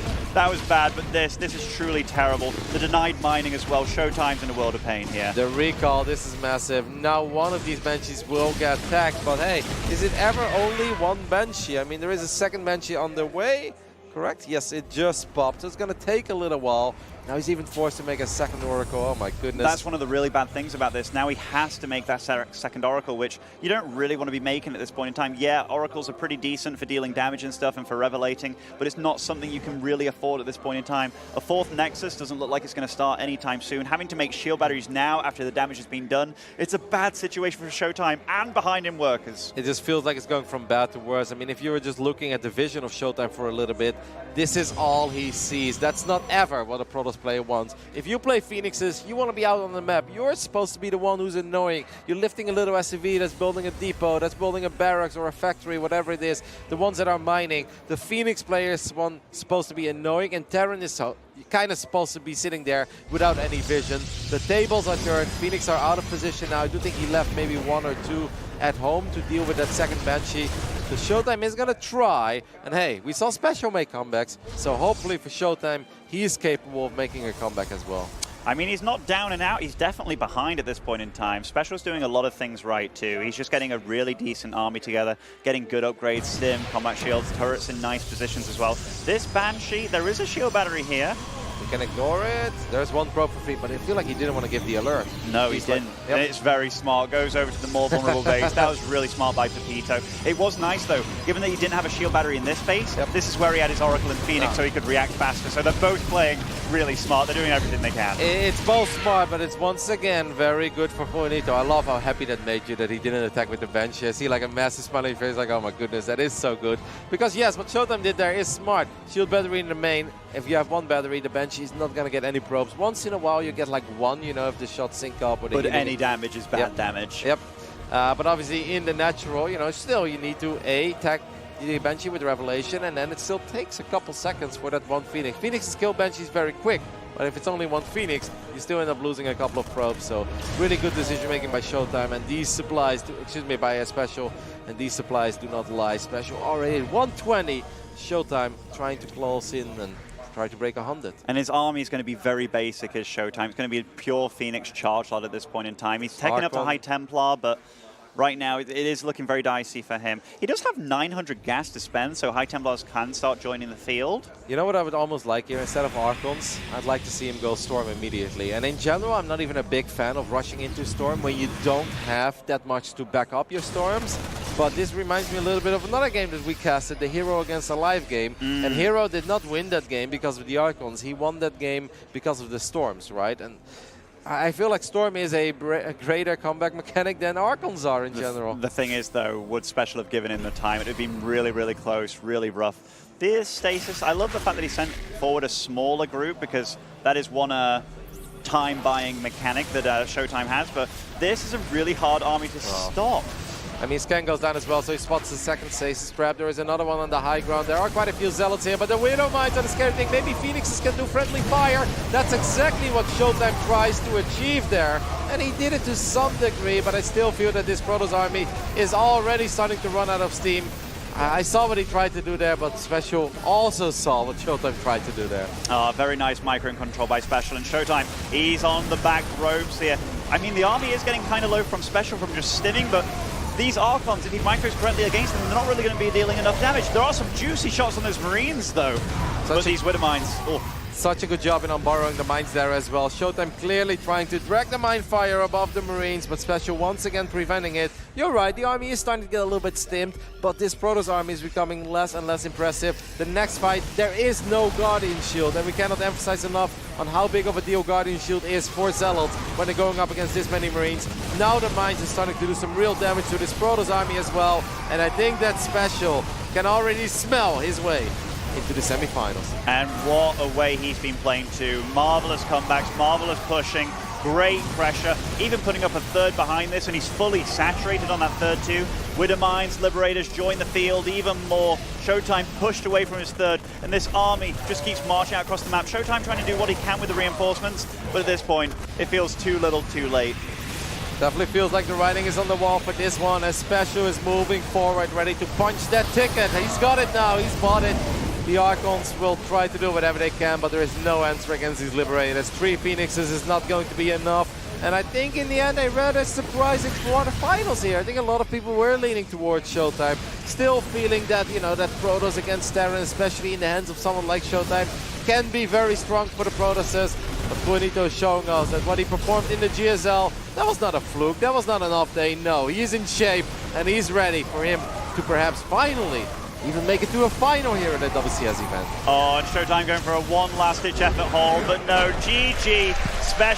bad, but this is truly terrible. The denied mining as well. ShoWTimE's in a world of pain here. The recall, this is massive. Now one of these Banshees will get tagged, but hey, is it ever only 1 Banshee? I mean, there is a 2nd Banshee on the way, correct? Yes, it just popped, so it's going to take a little while. Now he's even forced to make a 2nd Oracle. Oh my goodness. That's one of the really bad things about this. Now he has to make that 2nd Oracle, which you don't really want to be making at this point in time. Yeah, Oracles are pretty decent for dealing damage and stuff and for revelating, but it's not something you can really afford at this point in time. A 4th Nexus doesn't look like it's going to start anytime soon. Having to make shield batteries now after the damage has been done, it's a bad situation for ShoWTimE and behind him workers. It just feels like it's going from bad to worse. I mean, if you were just looking at the vision of ShoWTimE for a little bit, this is all he sees. That's not ever what a Protoss player wants. If you play Phoenixes, you want to be out on the map. You're supposed to be the one who's annoying. You're lifting a little SCV that's building a depot, that's building a barracks or a factory, whatever it is. The ones that are mining. The Phoenix player is one supposed to be annoying, and Terran is kind of supposed to be sitting there without any vision. The tables are turned. Phoenix are out of position now. I do think he left maybe 1 or 2 at home to deal with that 2nd Banshee. So ShoWTimE is going to try, and hey, we saw SpeCial make comebacks, so hopefully for ShoWTimE, he is capable of making a comeback as well. I mean, he's not down and out. He's definitely behind at this point in time. SpeCial's doing a lot of things right, too. He's just getting a really decent army together, getting good upgrades, stim, combat shields, turrets in nice positions as well. This Banshee, there is a shield battery here. We can ignore it. There's one probe for free, but I feel like he didn't want to give the alert. No, he didn't. Like, yep. It's very smart. Goes over to the more vulnerable base. That was really smart by Pepito. It was nice, though. Given that he didn't have a shield battery in this base, this is where he had his Oracle and Phoenix, so he could react faster. So they're both playing really smart. They're doing everything they can. It's both smart, but it's once again very good for Bonito. I love how happy that made you that he didn't attack with the Banshee. I see like a massive smiley face, like, oh my goodness, that is so good. Because yes, what ShoWTimE did there is smart. Shield battery in the main. If you have one battery, the Banshee is not going to get any probes. Once in a while, you get like one, you know, if the shots sync up. Or but any damage is bad damage. Yep. But obviously, in the natural, you know, still you need to attack the Banshee with Revelation, and then it still takes a couple seconds for that one Phoenix. Phoenix's kill Banshees very quick, but if it's only one Phoenix, you still end up losing a couple of probes. So really good decision making by ShoWTimE, and these supplies, by a SpeCial, and these supplies do not lie. SpeCial already at 120. ShoWTimE trying to close in and try to break 100. And his army is going to be very basic as ShoWTimE. It's going to be a pure Phoenix charge lot at this point in time. He's taken up to High Templar, but right now it is looking very dicey for him. He does have 900 gas to spend, so High Templars can start joining the field. You know what I would almost like here? Instead of Archons, I'd like to see him go Storm immediately. And in general, I'm not even a big fan of rushing into Storm when you don't have that much to back up your Storms. But this reminds me a little bit of another game that we casted, the Hero against Alive game. And Hero did not win that game because of the Archons. He won that game because of the Storms, right? And I feel like Storm is a greater comeback mechanic than Archons are in general. The thing is, though, would SpeCial have given him the time? It would have been really, really close, really rough. This Stasis, I love the fact that he sent forward a smaller group, because that is one time-buying mechanic that ShoWTimE has, but this is a really hard army to stop. I mean, Scan goes down as well, so he spots the second Stasis Trap. There is another one on the high ground. There are quite a few Zealots here, but the Widow Mines are the scary thing. Maybe Phoenixes can do friendly fire. That's exactly what ShoWTimE tries to achieve there. And he did it to some degree, but I still feel that this Protoss army is already starting to run out of steam. I saw what he tried to do there, but SpeCial also saw what ShoWTimE tried to do there. Very nice micro control by SpeCial, and ShoWTimE, he's on the back ropes here. I mean, the army is getting kind of low from SpeCial from just stimming, but these Archons, if he micros correctly against them, they're not really going to be dealing enough damage. There are some juicy shots on those Marines, though. But these Widow Mines, such a good job in borrowing the mines there as well. ShoWTimE clearly trying to drag the mine fire above the Marines, but SpeCial once again preventing it. You're right, the army is starting to get a little bit stimmed, but this Protoss army is becoming less and less impressive. The next fight, there is no Guardian Shield, and we cannot emphasize enough on how big of a deal Guardian Shield is for Zealots when they're going up against this many Marines. Now the mines are starting to do some real damage to this Protoss army as well, and I think that SpeCial can already smell his way into the semifinals. And what a way he's been playing too. Marvelous comebacks, marvelous pushing, great pressure, even putting up a third behind this, and he's fully saturated on that third too. Widow Mines, Liberators join the field even more. ShoWTimE pushed away from his third, and this army just keeps marching out across the map. ShoWTimE trying to do what he can with the reinforcements, but at this point, it feels too little too late. Definitely feels like the writing is on the wall for this one, as SpeCial is moving forward, ready to punch that ticket. He's got it now, he's bought it. The Archons will try to do whatever they can, but there is no answer against these Liberators. 3 Phoenixes is not going to be enough. And I think in the end, a rather surprising quarterfinals here. I think a lot of people were leaning towards ShoWTimE. Still feeling that, you know, that Protoss against Terran, especially in the hands of someone like ShoWTimE, can be very strong for the Protosses. But Bonito is showing us that what he performed in the GSL, that was not a fluke, that was not an off day. No, he's in shape and he's ready for him to perhaps finally even make it to a final here at the WCS event. And ShoWTimE going for a one last ditch effort haul, but no, GG, SpeCial.